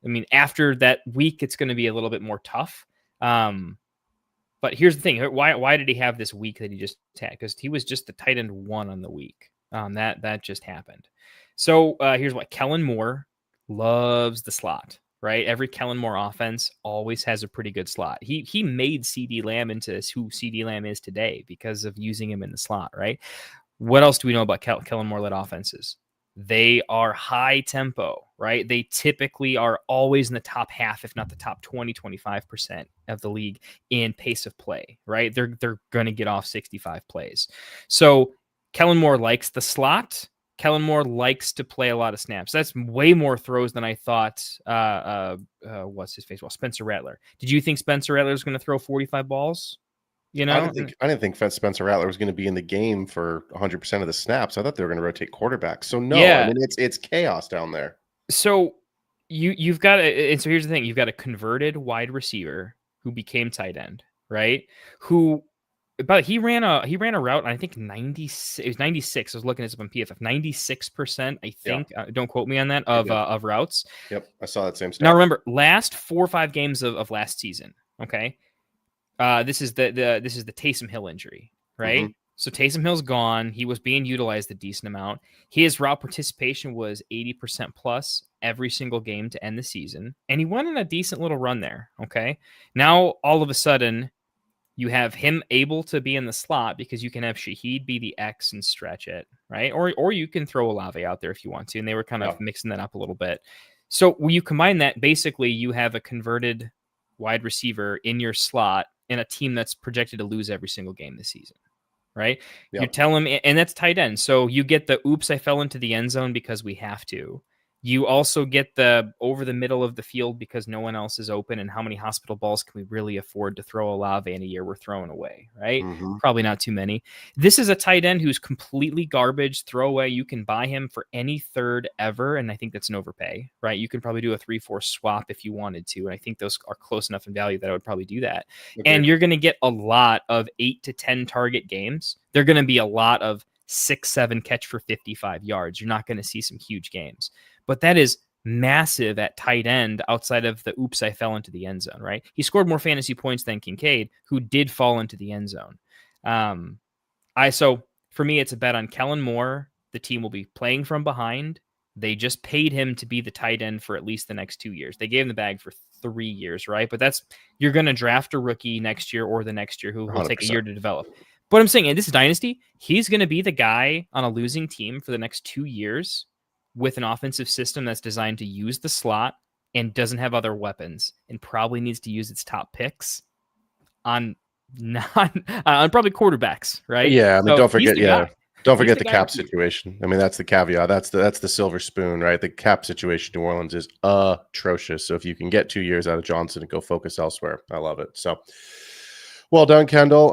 I mean, after that week, it's going to be a little bit more tough. But here's the thing. Why did he have this week that he just had? Because he was just the tight end 1 on the week. That just happened. So here's what. Kellen Moore loves the slot, right? Every Kellen Moore offense always has a pretty good slot. He made CeeDee Lamb into who CeeDee Lamb is today because of using him in the slot, right? What else do we know about Kellen Moore-led offenses? They are high tempo, right? They typically are always in the top half, if not the top 20, 25% of the league in pace of play, right? They're going to get off 65 plays. So Kellen Moore likes the slot. Kellen Moore likes to play a lot of snaps. That's way more throws than I thought. What's his face? Well, Spencer Rattler. Did you think Spencer Rattler was going to throw 45 balls? I didn't think Spencer Rattler was going to be in the game for 100% of the snaps. I thought they were going to rotate quarterbacks. So no, yeah. I mean it's chaos down there. So you've got and so here's the thing: you've got a converted wide receiver who became tight end, right? But he ran a route. I think 96. It was 96. I was looking at it on PFF. 96%. I think. Yeah. Don't quote me on that. Of routes. Yep, I saw that same stuff. Now remember, last 4 or 5 games of last season. Okay. This is the Taysom Hill injury, right? Mm-hmm. So Taysom Hill's gone. He was being utilized a decent amount. His route participation was 80% plus every single game to end the season, and he went on a decent little run there. Okay, now all of a sudden, you have him able to be in the slot because you can have Shaheed be the X and stretch it, right? Or you can throw Olave out there if you want to, and they were kind of mixing that up a little bit. So when you combine that, basically you have a converted wide receiver in your slot in a team that's projected to lose every single game this season, right? Yep. You tell him, and that's tight end. So you get the oops, I fell into the end zone because we have to. You also get the over the middle of the field because no one else is open, and how many hospital balls can we really afford to throw Olave in a year we're throwing away, right? Mm-hmm. Probably not too many. This is a tight end who's completely garbage, throwaway. You can buy him for any third ever, and I think that's an overpay, right? You can probably do a 3-4 swap if you wanted to, and I think those are close enough in value that I would probably do that. Okay. And you're going to get a lot of 8 to 10 target games. They're going to be a lot of 6-7 catch for 55 yards. You're not going to see some huge games. But that is massive at tight end outside of the oops, I fell into the end zone, right? He scored more fantasy points than Kincaid, who did fall into the end zone. So for me, it's a bet on Kellen Moore. The team will be playing from behind. They just paid him to be the tight end for at least the next 2 years. They gave him the bag for 3 years, right? But you're going to draft a rookie next year or the next year who will 100%. Take a year to develop. But I'm saying, and this is Dynasty, he's going to be the guy on a losing team for the next 2 years with an offensive system that's designed to use the slot and doesn't have other weapons and probably needs to use its top picks on probably quarterbacks, right? Yeah, I mean, don't forget the cap situation. I mean, that's the caveat. That's the silver spoon, right? The cap situation in New Orleans is atrocious. So if you can get 2 years out of Johnson and go focus elsewhere, I love it. So well done, Kendall.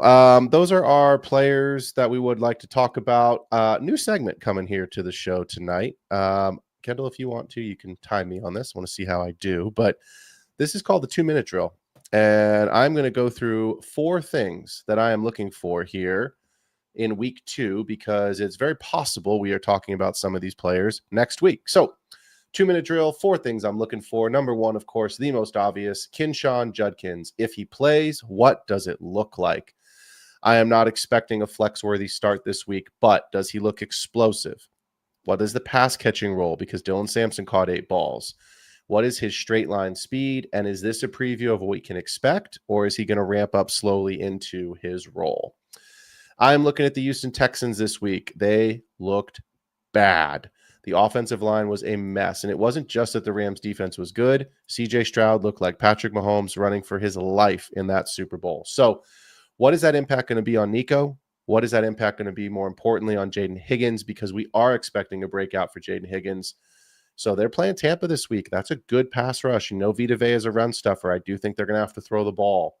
Those are our players that we would like to talk about. New segment coming here to the show tonight. Kendall, if you want to, you can time me on this. I want to see how I do. But this is called the 2-minute drill. And I'm going to go through 4 things that I am looking for here in week 2, because it's very possible we are talking about some of these players next week. So 2-minute drill, 4 things I'm looking for. Number 1, of course, the most obvious, Kinshawn Judkins. If he plays, what does it look like? I am not expecting a flex-worthy start this week, but does he look explosive? What is the pass-catching role? Because Dylan Sampson caught 8 balls. What is his straight line speed? And is this a preview of what we can expect, or is he going to ramp up slowly into his role? I'm looking at the Houston Texans this week. They looked bad. The offensive line was a mess, and it wasn't just that the Rams defense was good. CJ Stroud looked like Patrick Mahomes running for his life in that Super Bowl. So what is that impact going to be on Nico? What is that impact going to be, more importantly, on Jaden Higgins? Because we are expecting a breakout for Jaden Higgins. So they're playing Tampa this week. That's a good pass rush. Vita Vea is a run stuffer. I do think they're going to have to throw the ball.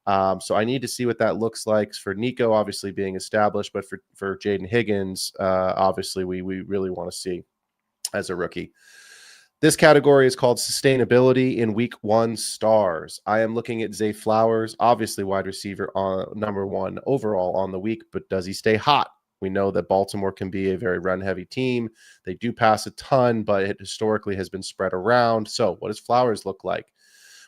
So I need to see what that looks like for Nico, obviously being established, but for Jaden Higgins, obviously we really want to see as a rookie. This category is called sustainability in week 1 stars. I am looking at Zay Flowers, obviously wide receiver on number 1 overall on the week, but does he stay hot? We know that Baltimore can be a very run-heavy team. They do pass a ton, but it historically has been spread around. So what does Flowers look like?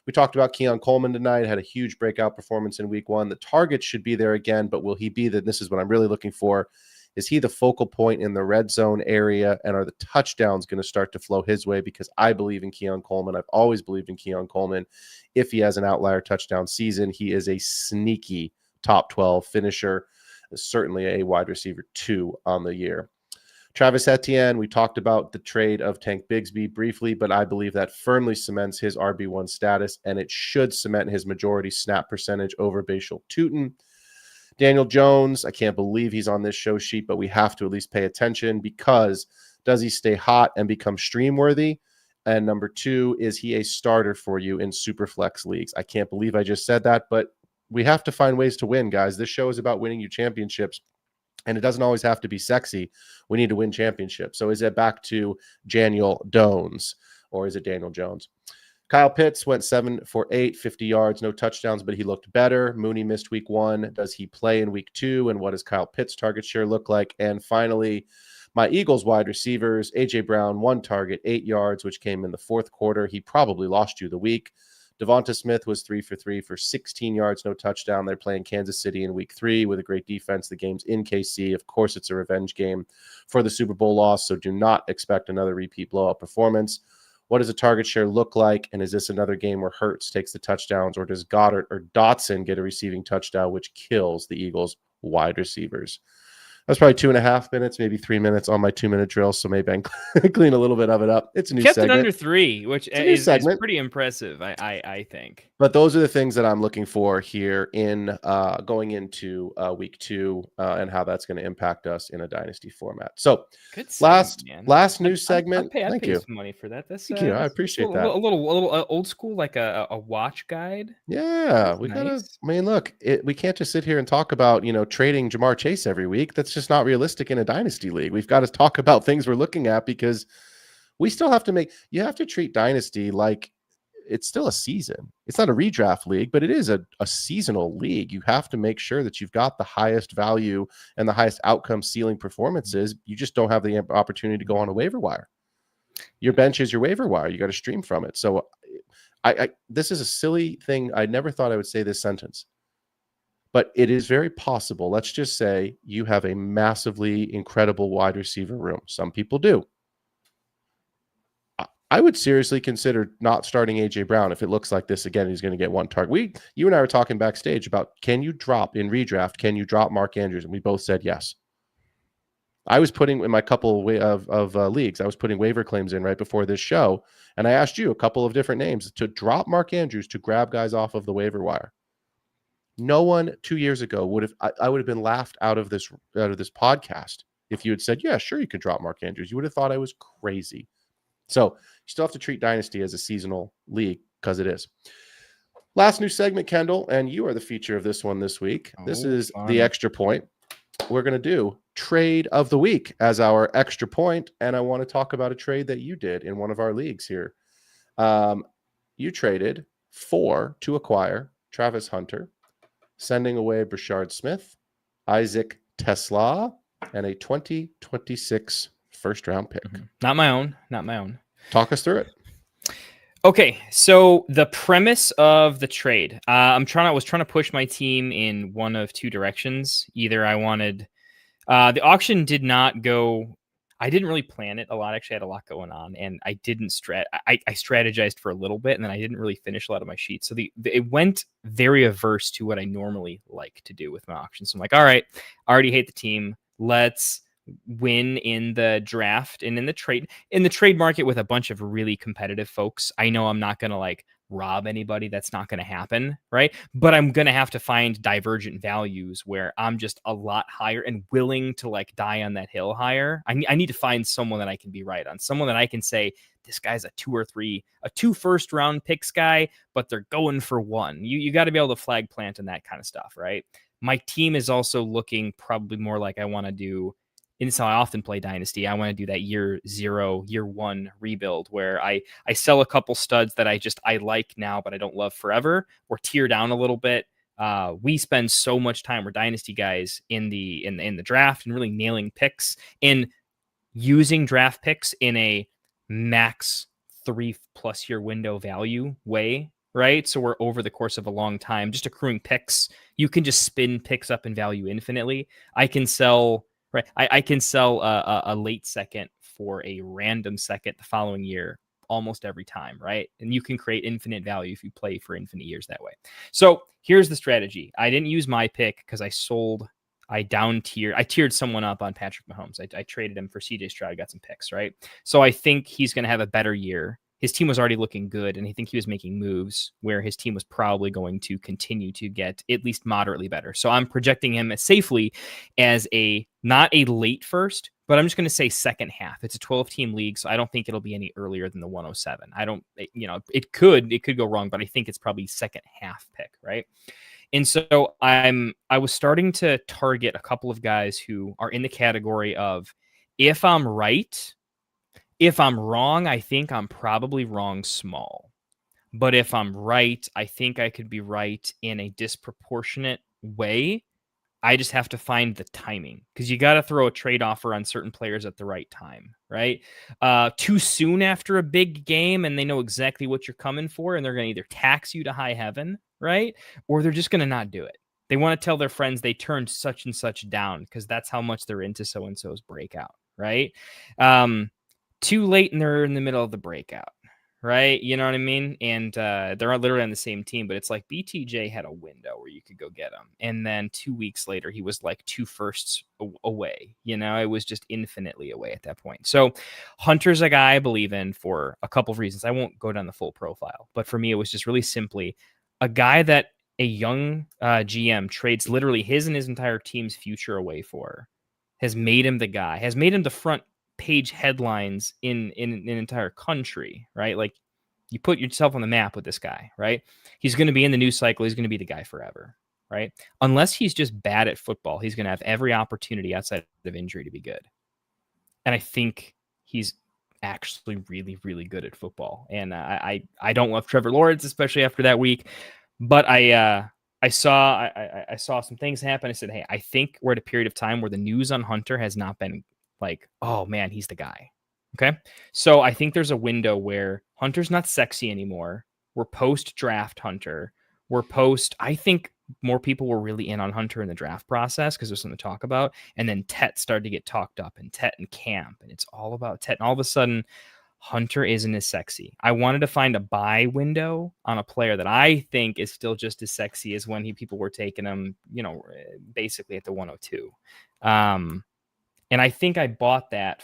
We talked about Keon Coleman tonight, had a huge breakout performance in week 1. The targets should be there again, but will he be this is what I'm really looking for. Is he the focal point in the red zone area, and are the touchdowns going to start to flow his way? Because I believe in Keon Coleman. I've always believed in Keon Coleman. If he has an outlier touchdown season, he is a sneaky top 12 finisher, certainly a wide receiver 2 on the year. Travis Etienne, we talked about the trade of Tank Bigsby briefly, but I believe that firmly cements his RB1 status, and it should cement his majority snap percentage over Bashal Tutin. Daniel Jones, I can't believe he's on this show sheet, but we have to at least pay attention, because does he stay hot and become stream worthy? And number 2, is he a starter for you in Superflex leagues? I can't believe I just said that, but we have to find ways to win, guys. This show is about winning you championships, and it doesn't always have to be sexy. We need to win championships. So is it back to Daniel Jones, or is it Daniel Jones? Kyle Pitts went 7 for 8, 50 yards, no touchdowns, but he looked better. Mooney missed week 1. Does he play in week 2? And what does Kyle Pitts' target share look like? And finally, my Eagles wide receivers, A.J. Brown, 1 target, 8 yards, which came in the fourth quarter. He probably lost you the week. Devonta Smith was 3 for 3 for 16 yards, no touchdown. They're playing Kansas City in week 3 with a great defense. The game's in KC. Of course, it's a revenge game for the Super Bowl loss, so do not expect another repeat blowout performance. What does a target share look like? And is this another game where Hurts takes the touchdowns, or does Goddard or Dotson get a receiving touchdown, which kills the Eagles wide receivers? That's probably 2.5 minutes, maybe 3 minutes on my 2-minute drill. So maybe I can clean a little bit of it up. It's a new Kept segment. it under 3, which is pretty impressive, I think. But those are the things that I'm looking for here in going into week 2 and how that's going to impact us in a dynasty format. So good segment, last new segment. I'd pay you. some money for that. That's Thank you. I appreciate that. A little old school, like a watch guide. Yeah, we gotta. I mean, look, we can't just sit here and talk about trading Jamar Chase every week. That's just not realistic in a dynasty league. We've got to talk about things we're looking at, because we still have to you have to treat dynasty like it's still a season. It's not a redraft league, but it is a seasonal league. You have to make sure that you've got the highest value and the highest outcome ceiling performances. You just don't have the opportunity to go on a waiver wire. Your bench is your waiver wire. You got to stream from it. So this is a silly thing. I never thought I would say this sentence, but it is very possible. Let's just say you have a massively incredible wide receiver room. Some people do. I would seriously consider not starting A.J. Brown if it looks like this again. He's going to get 1 target. You and I were talking backstage about, can you drop in redraft? Can you drop Mark Andrews? And we both said yes. I was putting in my couple of leagues, I was putting waiver claims in right before this show, and I asked you a couple of different names to drop Mark Andrews to grab guys off of the waiver wire. No one 2 years ago would have. I would have been laughed out of this podcast if you had said, "Yeah, sure, you could drop Mark Andrews." You would have thought I was crazy. So you still have to treat Dynasty as a seasonal league, because it is. Last new segment, Kendall, and you are the feature of this one this week. This is the extra point. We're going to do trade of the week as our extra point, and I want to talk about a trade that you did in one of our leagues here. You traded to acquire Travis Hunter, sending away Brashard Smith, Isaac Tesla, and a 2026 first-round pick. Not my own. Talk us through it. Okay, so the premise of the trade, I was trying to push my team in one of 2 directions. Either I wanted, the auction did not go, I didn't really plan it a lot. Actually, I had a lot going on, and I didn't I strategized for a little bit, and then I didn't really finish a lot of my sheets. So it went very averse to what I normally like to do with my auction. So I'm like, all right, I already hate the team. Let's win in the draft and in the trade market with a bunch of really competitive folks. I know I'm not going to like rob anybody. That's not going to happen, right? But I'm going to have to find divergent values where I'm just a lot higher and willing to like die on that hill higher. I need to find someone that I can be right on, someone that I can say, this guy's a 2 first round picks guy, but they're going for one. You got to be able to flag plant and that kind of stuff, right? My team is also looking probably more like I want to do. And it's how I often play Dynasty. I want to do that year 0, year 1 rebuild where I sell a couple studs that I like now, but I don't love forever, or tear down a little bit. We spend so much time, we're Dynasty guys in the draft and really nailing picks and using draft picks in a max 3+ year window value way, right? So we're over the course of a long time just accruing picks. You can just spin picks up in value infinitely. I can sell. Right. I can sell a late second for a random second the following year almost every time. Right. And you can create infinite value if you play for infinite years that way. So here's the strategy. I didn't use my pick because I tiered someone up on Patrick Mahomes. I traded him for CJ Stroud, got some picks. Right. So I think he's going to have a better year. His team was already looking good, and I think he was making moves where his team was probably going to continue to get at least moderately better. So I'm projecting him as safely as not a late first, but I'm just going to say second half. It's a 12-team league, so I don't think it'll be any earlier than the 107. It could go wrong, but I think it's probably second half pick, right? And so I was starting to target a couple of guys who are in the category of, if I'm right. If I'm wrong, I think I'm probably wrong small. But if I'm right, I think I could be right in a disproportionate way. I just have to find the timing, because you got to throw a trade offer on certain players at the right time, right? Too soon after a big game and they know exactly what you're coming for, and they're going to either tax you to high heaven, right? Or they're just going to not do it. They want to tell their friends they turned such and such down because that's how much they're into so-and-so's breakout, right? Too late and they're in the middle of the breakout, right? You know what I mean? And they're literally on the same team, but it's like BTJ had a window where you could go get him. And then 2 weeks later, he was like 2 firsts away. It was just infinitely away at that point. So Hunter's a guy I believe in for a couple of reasons. I won't go down the full profile, but for me, it was just really simply a guy that a young GM trades literally his and his entire team's future away for, has made him the guy, has made him the front page headlines in an entire country, right? Like, you put yourself on the map with this guy, right? He's going to be in the news cycle. He's going to be the guy forever, right? Unless he's just bad at football, he's going to have every opportunity outside of injury to be good. And I think he's actually really, really good at football. And I don't love Trevor Lawrence, especially after that week, but I saw some things happen. I said, hey, I think we're at a period of time where the news on Hunter has not been like, oh man, he's the guy. Okay. So I think there's a window where Hunter's not sexy anymore. We're post-draft Hunter. I think more people were really in on Hunter in the draft process because there's something to talk about. And then Tet started to get talked up, and Tet and camp, and it's all about Tet. And all of a sudden, Hunter isn't as sexy. I wanted to find a buy window on a player that I think is still just as sexy as when people were taking him, basically at the 102. And I think I bought that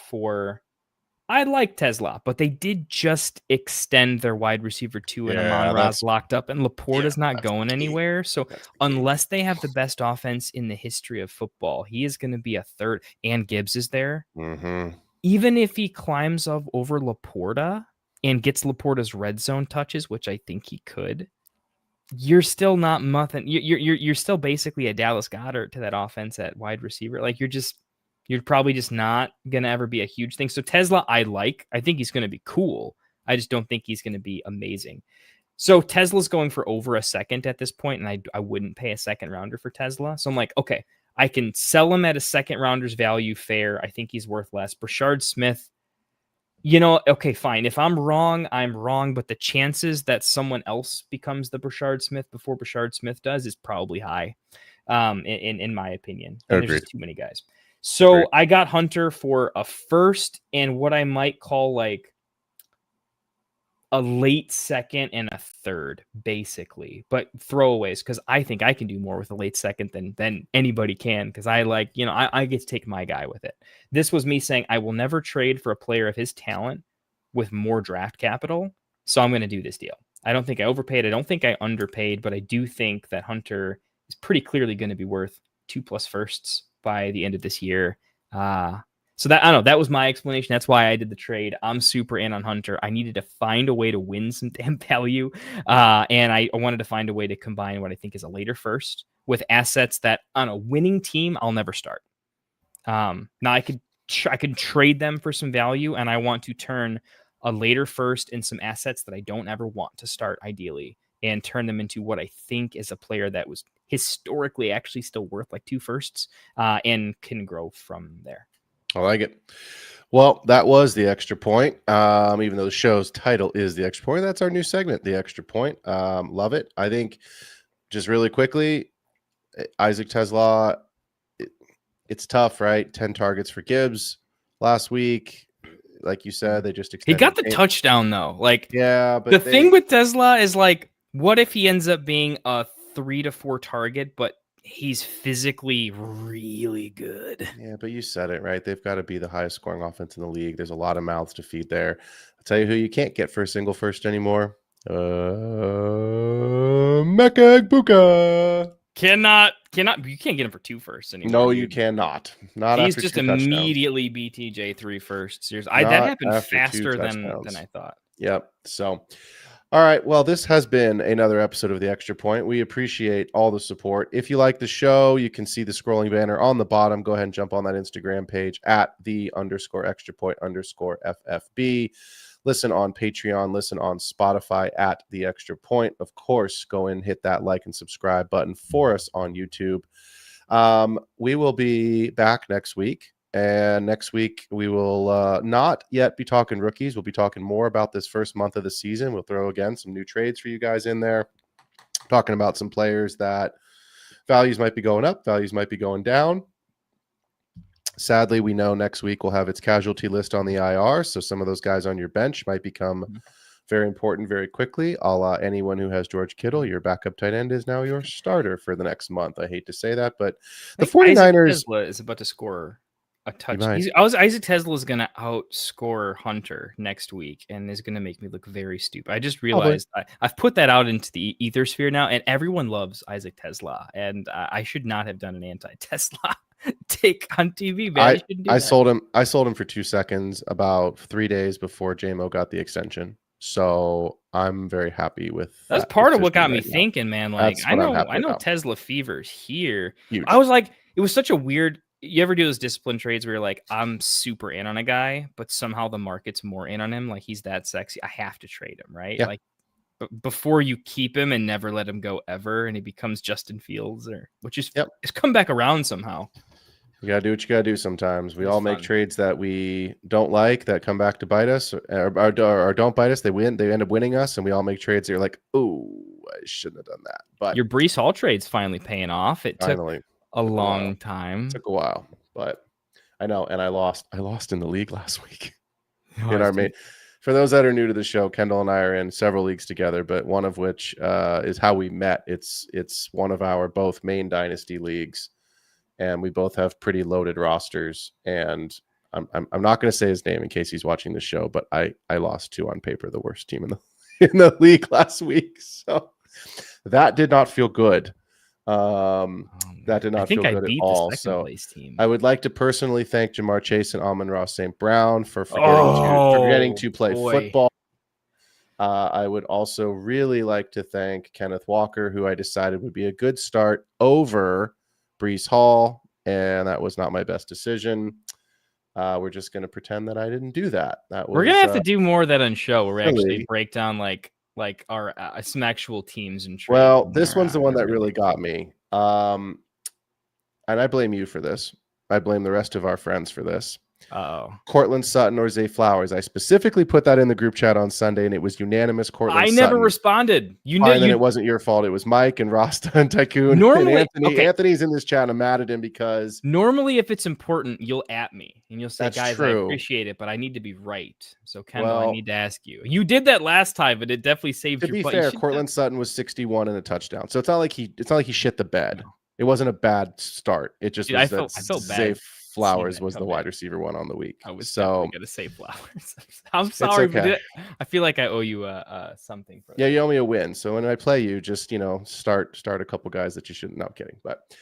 I like Tesla, but they did just extend their wide receiver 2 and Amon-Ra's locked up, and Laporta's not going anywhere. So unless they have the best offense in the history of football, he is going to be a third. And Gibbs is there. Mm-hmm. Even if he climbs up over Laporta and gets Laporta's red zone touches, which I think he could, you're still not nothing. You're still basically a Dallas Goedert to that offense at wide receiver. Like, you're probably just not going to ever be a huge thing. So Tesla, I think he's going to be cool. I just don't think he's going to be amazing. So Tesla's going for over a second at this point, and I wouldn't pay a second rounder for Tesla. So I'm like, okay, I can sell him at a second rounder's value fair. I think he's worth less. Brashard Smith, okay, fine. If I'm wrong, I'm wrong. But the chances that someone else becomes the Brashard Smith before Brashard Smith does is probably high, in my opinion. And there's just too many guys. So I got Hunter for a first and what I might call like a late second and a third, basically, but throwaways, because I think I can do more with a late second than anybody can, because I get to take my guy with it. This was me saying I will never trade for a player of his talent with more draft capital, so I'm going to do this deal. I don't think I overpaid. I don't think I underpaid, but I do think that Hunter is pretty clearly going to be worth 2+ firsts by the end of this year. So that, I don't know, that was my explanation. That's why I did the trade. I'm super in on Hunter. I needed to find a way to win some damn value. And I wanted to find a way to combine what I think is a later first with assets that on a winning team, I'll never start. Now I could trade them for some value, and I want to turn a later first and some assets that I don't ever want to start ideally, and turn them into what I think is a player that was historically actually still worth like 2 firsts, and can grow from there. I like it. Well, that was the extra point. Even though the show's title is the extra point, that's our new segment, the extra point. Love it. I think just really quickly, Isaac Tesla, it's tough, right? 10 targets for Gibbs last week. Like you said, they just extended. He got the touchdown though. Like, yeah, but the thing with Tesla is like, what if he ends up being a 3 to 4 target, but he's physically really good? Yeah, but you said it, right? They've got to be the highest scoring offense in the league. There's a lot of mouths to feed there. I'll tell you who you can't get for a single first anymore. Meka Egbuka. You can't get him for 2 firsts anymore. No, you cannot. Not He's after just 2 touchdowns. immediately BTJ 3 firsts. That happened faster than I thought. Yep. So, all right. Well, this has been another episode of The Extra Point. We appreciate all the support. If you like the show, you can see the scrolling banner on the bottom. Go ahead and jump on that Instagram page at @the_extra_point_FFB. Listen on Patreon. Listen on Spotify at The Extra Point. Of course, go and hit that like and subscribe button for us on YouTube. We will be back next week. And next week, we will not yet be talking rookies. We'll be talking more about this first month of the season. We'll throw, again, some new trades for you guys in there. Talking about some players that values might be going up, values might be going down. Sadly, we know next week we'll have its casualty list on the IR. So some of those guys on your bench might become very important very quickly. Anyone who has George Kittle, your backup tight end, is now your starter for the next month. I hate to say that, but the 49ers... Tesla is about to score a touch. Isaac Tesla is going to outscore Hunter next week and is going to make me look very stupid. I just realized I've put that out into the ether sphere now, and everyone loves Isaac Tesla, and I should not have done an anti-Tesla take on TV. Man. I sold him for 2 seconds about 3 days before JMO got the extension. So I'm very happy with that's part of what got me thinking, man. Like, I know Tesla fever's here. Huge. I was like, it was such a weird. You ever do those discipline trades where you're like, I'm super in on a guy, but somehow the market's more in on him. Like, he's that sexy. I have to trade him, right? Yeah. Like, before you keep him and never let him go ever, and he becomes Justin Fields, it's come back around somehow. You gotta do what you gotta do sometimes. We all make trades that we don't like that come back to bite us, or don't bite us. They win. They end up winning us, and we all make trades that you're like, oh, I shouldn't have done that. But your Breece Hall trade's finally paying off. It took a long time. It took a while, but I know. And I lost in the league last week. For those that are new to the show, Kendall and I are in several leagues together, but one of which is how we met. It's one of our both main Dynasty leagues. And we both have pretty loaded rosters. And I'm not going to say his name in case he's watching the show, but I lost to, on paper, the worst team in the league last week. So that did not feel good. That did not feel good at all. So I would like to personally thank Jamar Chase and Amon-Ra St. Brown for forgetting to play football. I would also really like to thank Kenneth Walker, who I decided would be a good start over Breece Hall, and that was not my best decision. We're just going to pretend that I didn't do that. We're going to have to do more of that on show where we actually break down like our some actual teams and trades. Well, this one's the one that really got me. And I blame you for this. I blame the rest of our friends for this. Oh, Cortland Sutton or Zay Flowers. I specifically put that in the group chat on Sunday, and it was unanimous. Cortland I Sutton. never responded. Fine, then it wasn't your fault. It was Mike and Rasta and Tycoon Normally, and Anthony. okay. Anthony's in this chat. I'm mad at him because Normally, if it's important, you'll at me and you'll say, That's guys, true. I appreciate it, but I need to be right. So, Kendall, Well, I need to ask you. You did that last time, but it definitely saved to your be butt. fair, Cortland Sutton was 61 and a touchdown. So it's not like he shit the bed. It wasn't a bad start. It just Dude, was I that felt bad Zay Flowers that was the come wide back. receiver one on the week. I was so going to say Flowers. I'm sorry, okay. but I feel like I owe you something for that. Yeah, you owe me a win. So when I play you, just start a couple guys that you shouldn't. No, I'm kidding. But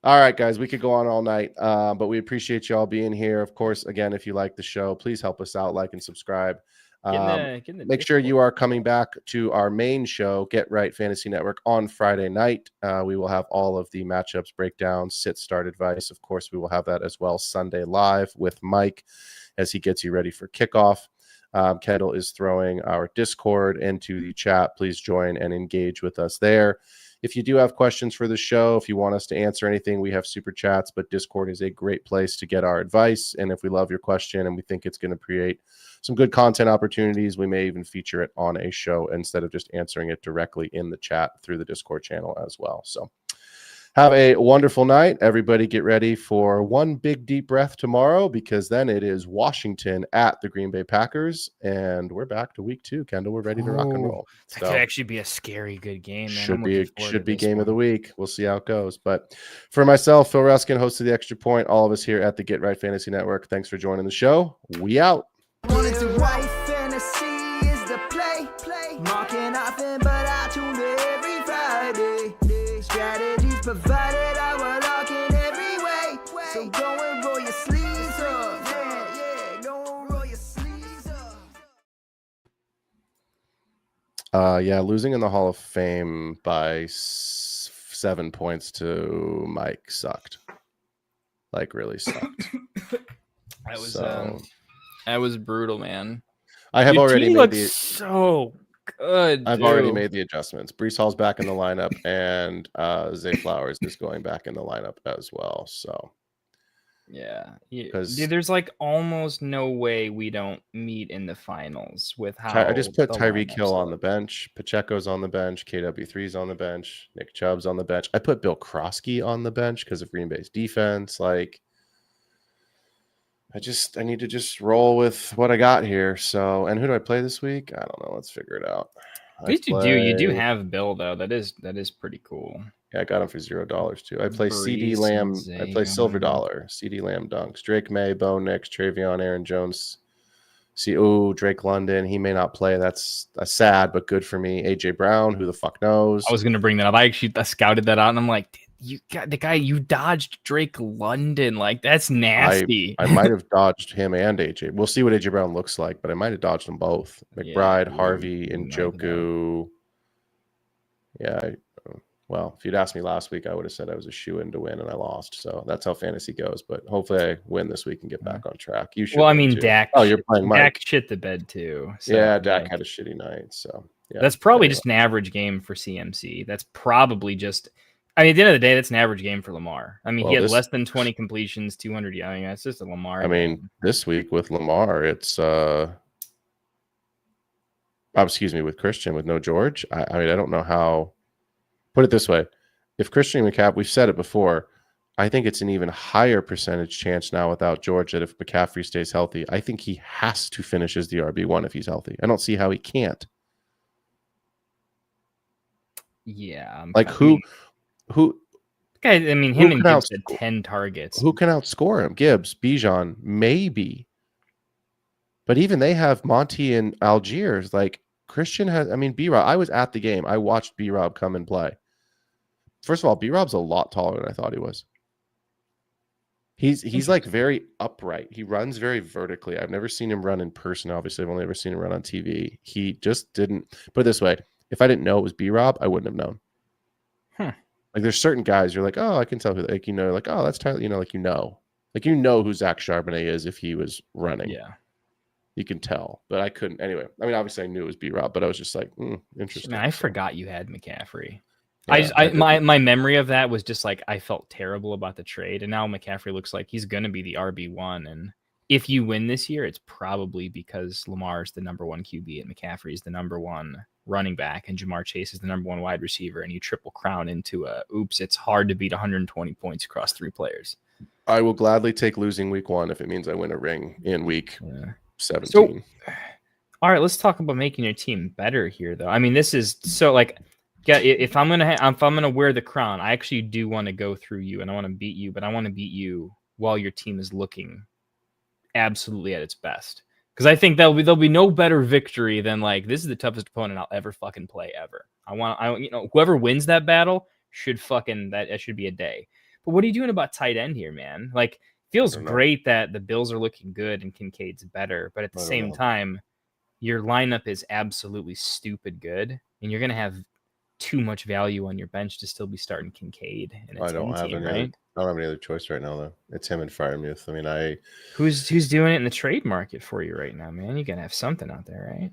all right, guys, we could go on all night. But we appreciate you all being here. Of course, again, if you like the show, please help us out, like and subscribe. Get in the Make sure Discord. you are coming back to our main show, Get Right Fantasy Network, on Friday night. We will have all of the matchups, breakdowns, sit-start advice. Of course, we will have that as well Sunday live with Mike as he gets you ready for kickoff. Kendall is throwing our Discord into the chat. Please join and engage with us there. If you do have questions for the show, if you want us to answer anything, we have super chats, but Discord is a great place to get our advice. And if we love your question and we think it's going to create some good content opportunities, we may even feature it on a show instead of just answering it directly in the chat through the Discord channel as well. So have a wonderful night. Everybody get ready for one big deep breath tomorrow, because then it is Washington at the Green Bay Packers. And we're back to week 2. Kendall, we're ready to rock and roll. That could actually be a scary good game, man. Should be game of the week. We'll see how it goes. But for myself, Phil Ruskin, host of the Extra Point, all of us here at the Get Right Fantasy Network, thanks for joining the show. We out. Wanted to write fantasy is the play. Marking nothing, but I tune in every Friday. Strategies provided, I will lock in every way. So go and roll your sleeves up. Yeah, go and roll your sleeves up. Yeah, losing in the Hall of Fame by 7 points to Mike sucked. Like, really sucked. That was brutal, man. I have Your already team made looks so good. I've already made the adjustments. Brees Hall's back in the lineup, and Zay Flowers is going back in the lineup as well. So yeah, because dude, there's like almost no way we don't meet in the finals with how I just put the Tyreek lineups Hill on the look. bench, Pacheco's on the bench, KW3's on the bench, Nick Chubb's on the bench. I put Bill Krosky on the bench because of Green Bay's defense. Like, I need to just roll with what I got here. So, and who do I play this week? I don't know. Let's figure it out. At least you do have Bill though. That is pretty cool. Yeah, I got him for $0 too. I play CD Brees Lamb. and I play Silver Zayn. Dollar. CD Lamb dunks. Drake May, Bo Nix, Travion, Aaron Jones. Drake London. He may not play. That's sad, but good for me. AJ Brown. Who the fuck knows? I was gonna bring that up. I actually scouted that out, and I'm like, you got the guy. You dodged Drake London. Like, that's nasty. I might have dodged him and AJ. We'll see what AJ Brown looks like, but I might have dodged them both. McBride, Harvey, and Njoku. Yeah. Well, if you'd asked me last week, I would have said I was a shoe-in to win, and I lost. So that's how fantasy goes. But hopefully I win this week and get back on track. You should. Well, I win mean, too. Dak. Oh, you're playing Mike. Dak shit the bed too. So, yeah, Dak like, had a shitty night. So yeah, that's probably anyway. just an average game for CMC. That's probably just. I mean, at the end of the day, that's an average game for Lamar. I mean, he had less than 20 completions, 200. I mean, that's just a Lamar. I mean, this week with Lamar, it's with Christian with no George. I mean, I don't know how. Put it this way: if Christian McCaffrey, we've said it before, I think it's an even higher percentage chance now without George that if McCaffrey stays healthy, I think he has to finish as the RB1 if he's healthy. I don't see how he can't. Yeah, like who? Guy, I mean, him and Gibbs had 10 targets. Who can outscore him? Gibbs, Bijan, maybe. But even they have Monty and Algiers. Like, Christian has, I mean, B-Rob, I was at the game. I watched B-Rob come and play. First of all, B-Rob's a lot taller than I thought he was. He's like very upright. He runs very vertically. I've never seen him run in person. Obviously, I've only ever seen him run on TV. He just didn't. Put it this way: if I didn't know it was B-Rob, I wouldn't have known. Like, there's certain guys you're like, oh, I can tell who. Like, like, oh, that's Tyler. Like who Zach Charbonnet is if he was running. Yeah, you can tell. But I couldn't. Anyway, I mean, obviously I knew it was B-Rob, but I was just like, interesting. Man, I forgot you had McCaffrey. Yeah, my memory of that was just like I felt terrible about the trade, and now McCaffrey looks like he's gonna be the RB1, and if you win this year, it's probably because Lamar is the number one QB and McCaffrey is the number one running back and Jamar Chase is the number one wide receiver, and you triple crown into it's hard to beat 120 points across 3 players. I will gladly take losing week 1 if it means I win a ring in week 17. So, all right, let's talk about making your team better here, though. I mean, this is so like, if I'm gonna wear the crown, I actually do want to go through you and I want to beat you, but I want to beat you while your team is looking absolutely at its best. Because I think there'll be no better victory than like, this is the toughest opponent I'll ever fucking play ever. Whoever wins that battle should that should be a day. But what are you doing about tight end here, man? Like, feels great that the Bills are looking good and Kincaid's better, but at the same time, your lineup is absolutely stupid good, and you're gonna have too much value on your bench to still be starting Kincaid. And I don't have any other choice right now, though. It's him and Freiermuth. I mean, who's doing it in the trade market for you right now, man? You gotta have something out there, right?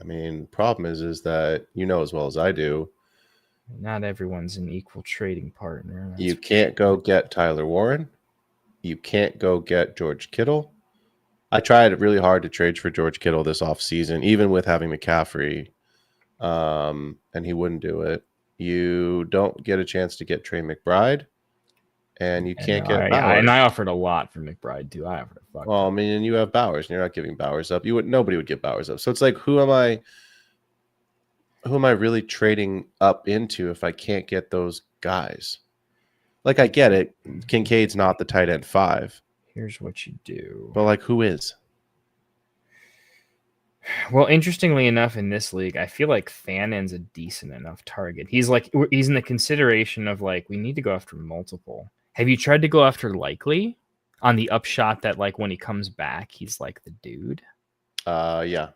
I mean, problem is that as well as I do, not everyone's an equal trading partner. You can't go get Tyler Warren. You can't go get George Kittle. I tried really hard to trade for George Kittle this offseason, even with having McCaffrey, and he wouldn't do it. You don't get a chance to get Trey McBride, and you can't get Bowers. And I offered a lot for McBride, too. I offered a fuck. Well, I mean, you have Bowers, and you're not giving Bowers up. Nobody would give Bowers up. So it's like, who am I really trading up into if I can't get those guys? Like, I get it. Kincaid's not the tight end 5. Here's what you do. But, like, who is? Well, interestingly enough, in this league, I feel like Fannon's a decent enough target. He's in the consideration of, like, we need to go after multiple. Have you tried to go after Likely on the upshot that, like, when he comes back, he's, like, the dude? Yeah.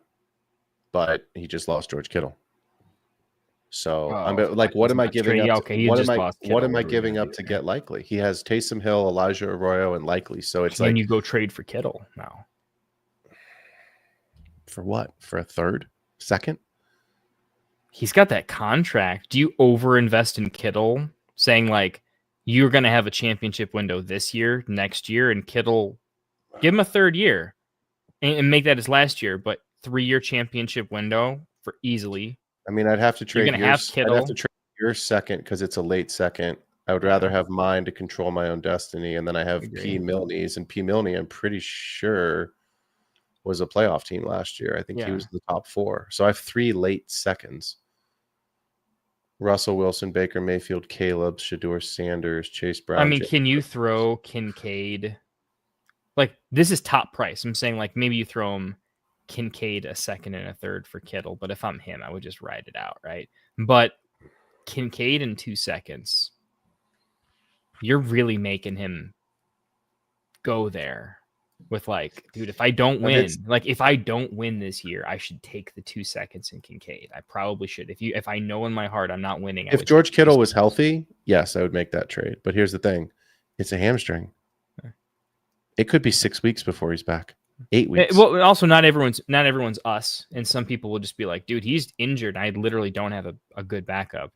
But he just lost George Kittle. So what am I giving up? Okay, what am I giving up to get Likely? He has Taysom Hill, Elijah Arroyo, and Likely. So it's you go trade for Kittle now. For what? For a third, second? He's got that contract. Do you overinvest in Kittle, saying like you're going to have a championship window this year, next year, and Kittle, give him a third year and make that his last year, but 3-year championship window for easily. I mean, I'd have to trade. You're going to have Kittle. I'd have to trade your second because it's a late second. I would rather have mine to control my own destiny, and then I have P. Milne's, and P. Milne, I'm pretty sure, was a playoff team last year. I think he was in the top 4. So I have 3 late seconds. Russell Wilson, Baker Mayfield, Caleb, Shedeur Sanders, Chase Brown. I mean, can you throw Kincaid? Like, this is top price. I'm saying, like, maybe you throw him Kincaid a second and a third for Kittle, but if I'm him, I would just ride it out, right? But Kincaid in 2 seconds, you're really making him go there with like, dude, if I don't win this year, I should take the 2 seconds in Kincaid. I probably should. If I know in my heart I'm not winning. If George Kittle was healthy, yes, I would make that trade. But here's the thing. It's a hamstring. It could be 6 weeks before he's back. 8 weeks. Well, also not everyone's us, and some people will just be like, dude, he's injured. I literally don't have a good backup.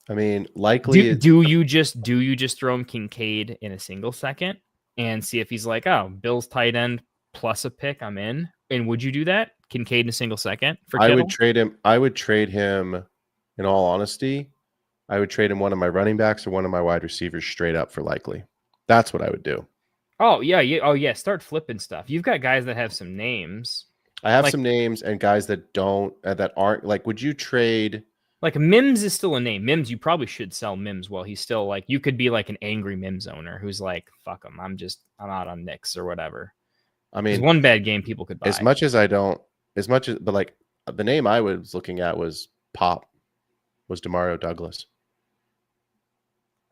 I mean, likely. Do you just throw him Kincaid in a single second and see if he's like, oh, Bill's tight end plus a pick, I'm in? And would you do that? Kincaid in a single second for Kittle? I would trade him. In all honesty, I would trade him one of my running backs or one of my wide receivers straight up for Likely. That's what I would do. Oh, yeah. Oh, yeah. Start flipping stuff. You've got guys that have some names. I have some names and guys that don't, that aren't. Like, would you trade? Like, Mims is still a name. Mims, you probably should sell Mims while he's still, like, you could be like an angry Mims owner who's like, fuck him. I'm out on Knicks or whatever. I mean, one bad game people could buy. But like, the name I was looking at was Demario Douglas.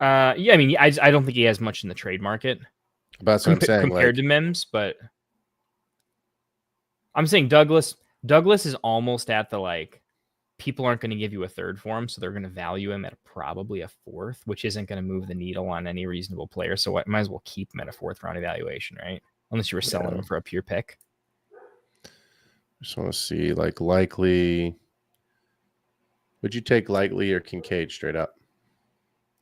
Yeah, I mean, I don't think he has much in the trade market. But that's what I'm saying. Compared to Mims, but I'm saying Douglas is almost at the, like, people aren't going to give you a third for him, so they're going to value him at probably a 4th, which isn't going to move the needle on any reasonable player. So I might as well keep him at a 4th round evaluation, right? Unless you were selling him for a pure pick. Just want to see, like, Likely. Would you take Likely or Kincaid straight up?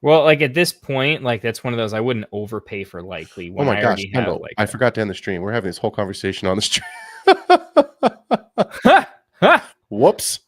Well, like at this point, like that's one of those I wouldn't overpay for likely Oh when my I gosh, already have Kendall, like I forgot to end the stream. We're having this whole conversation on the stream. a... Whoops.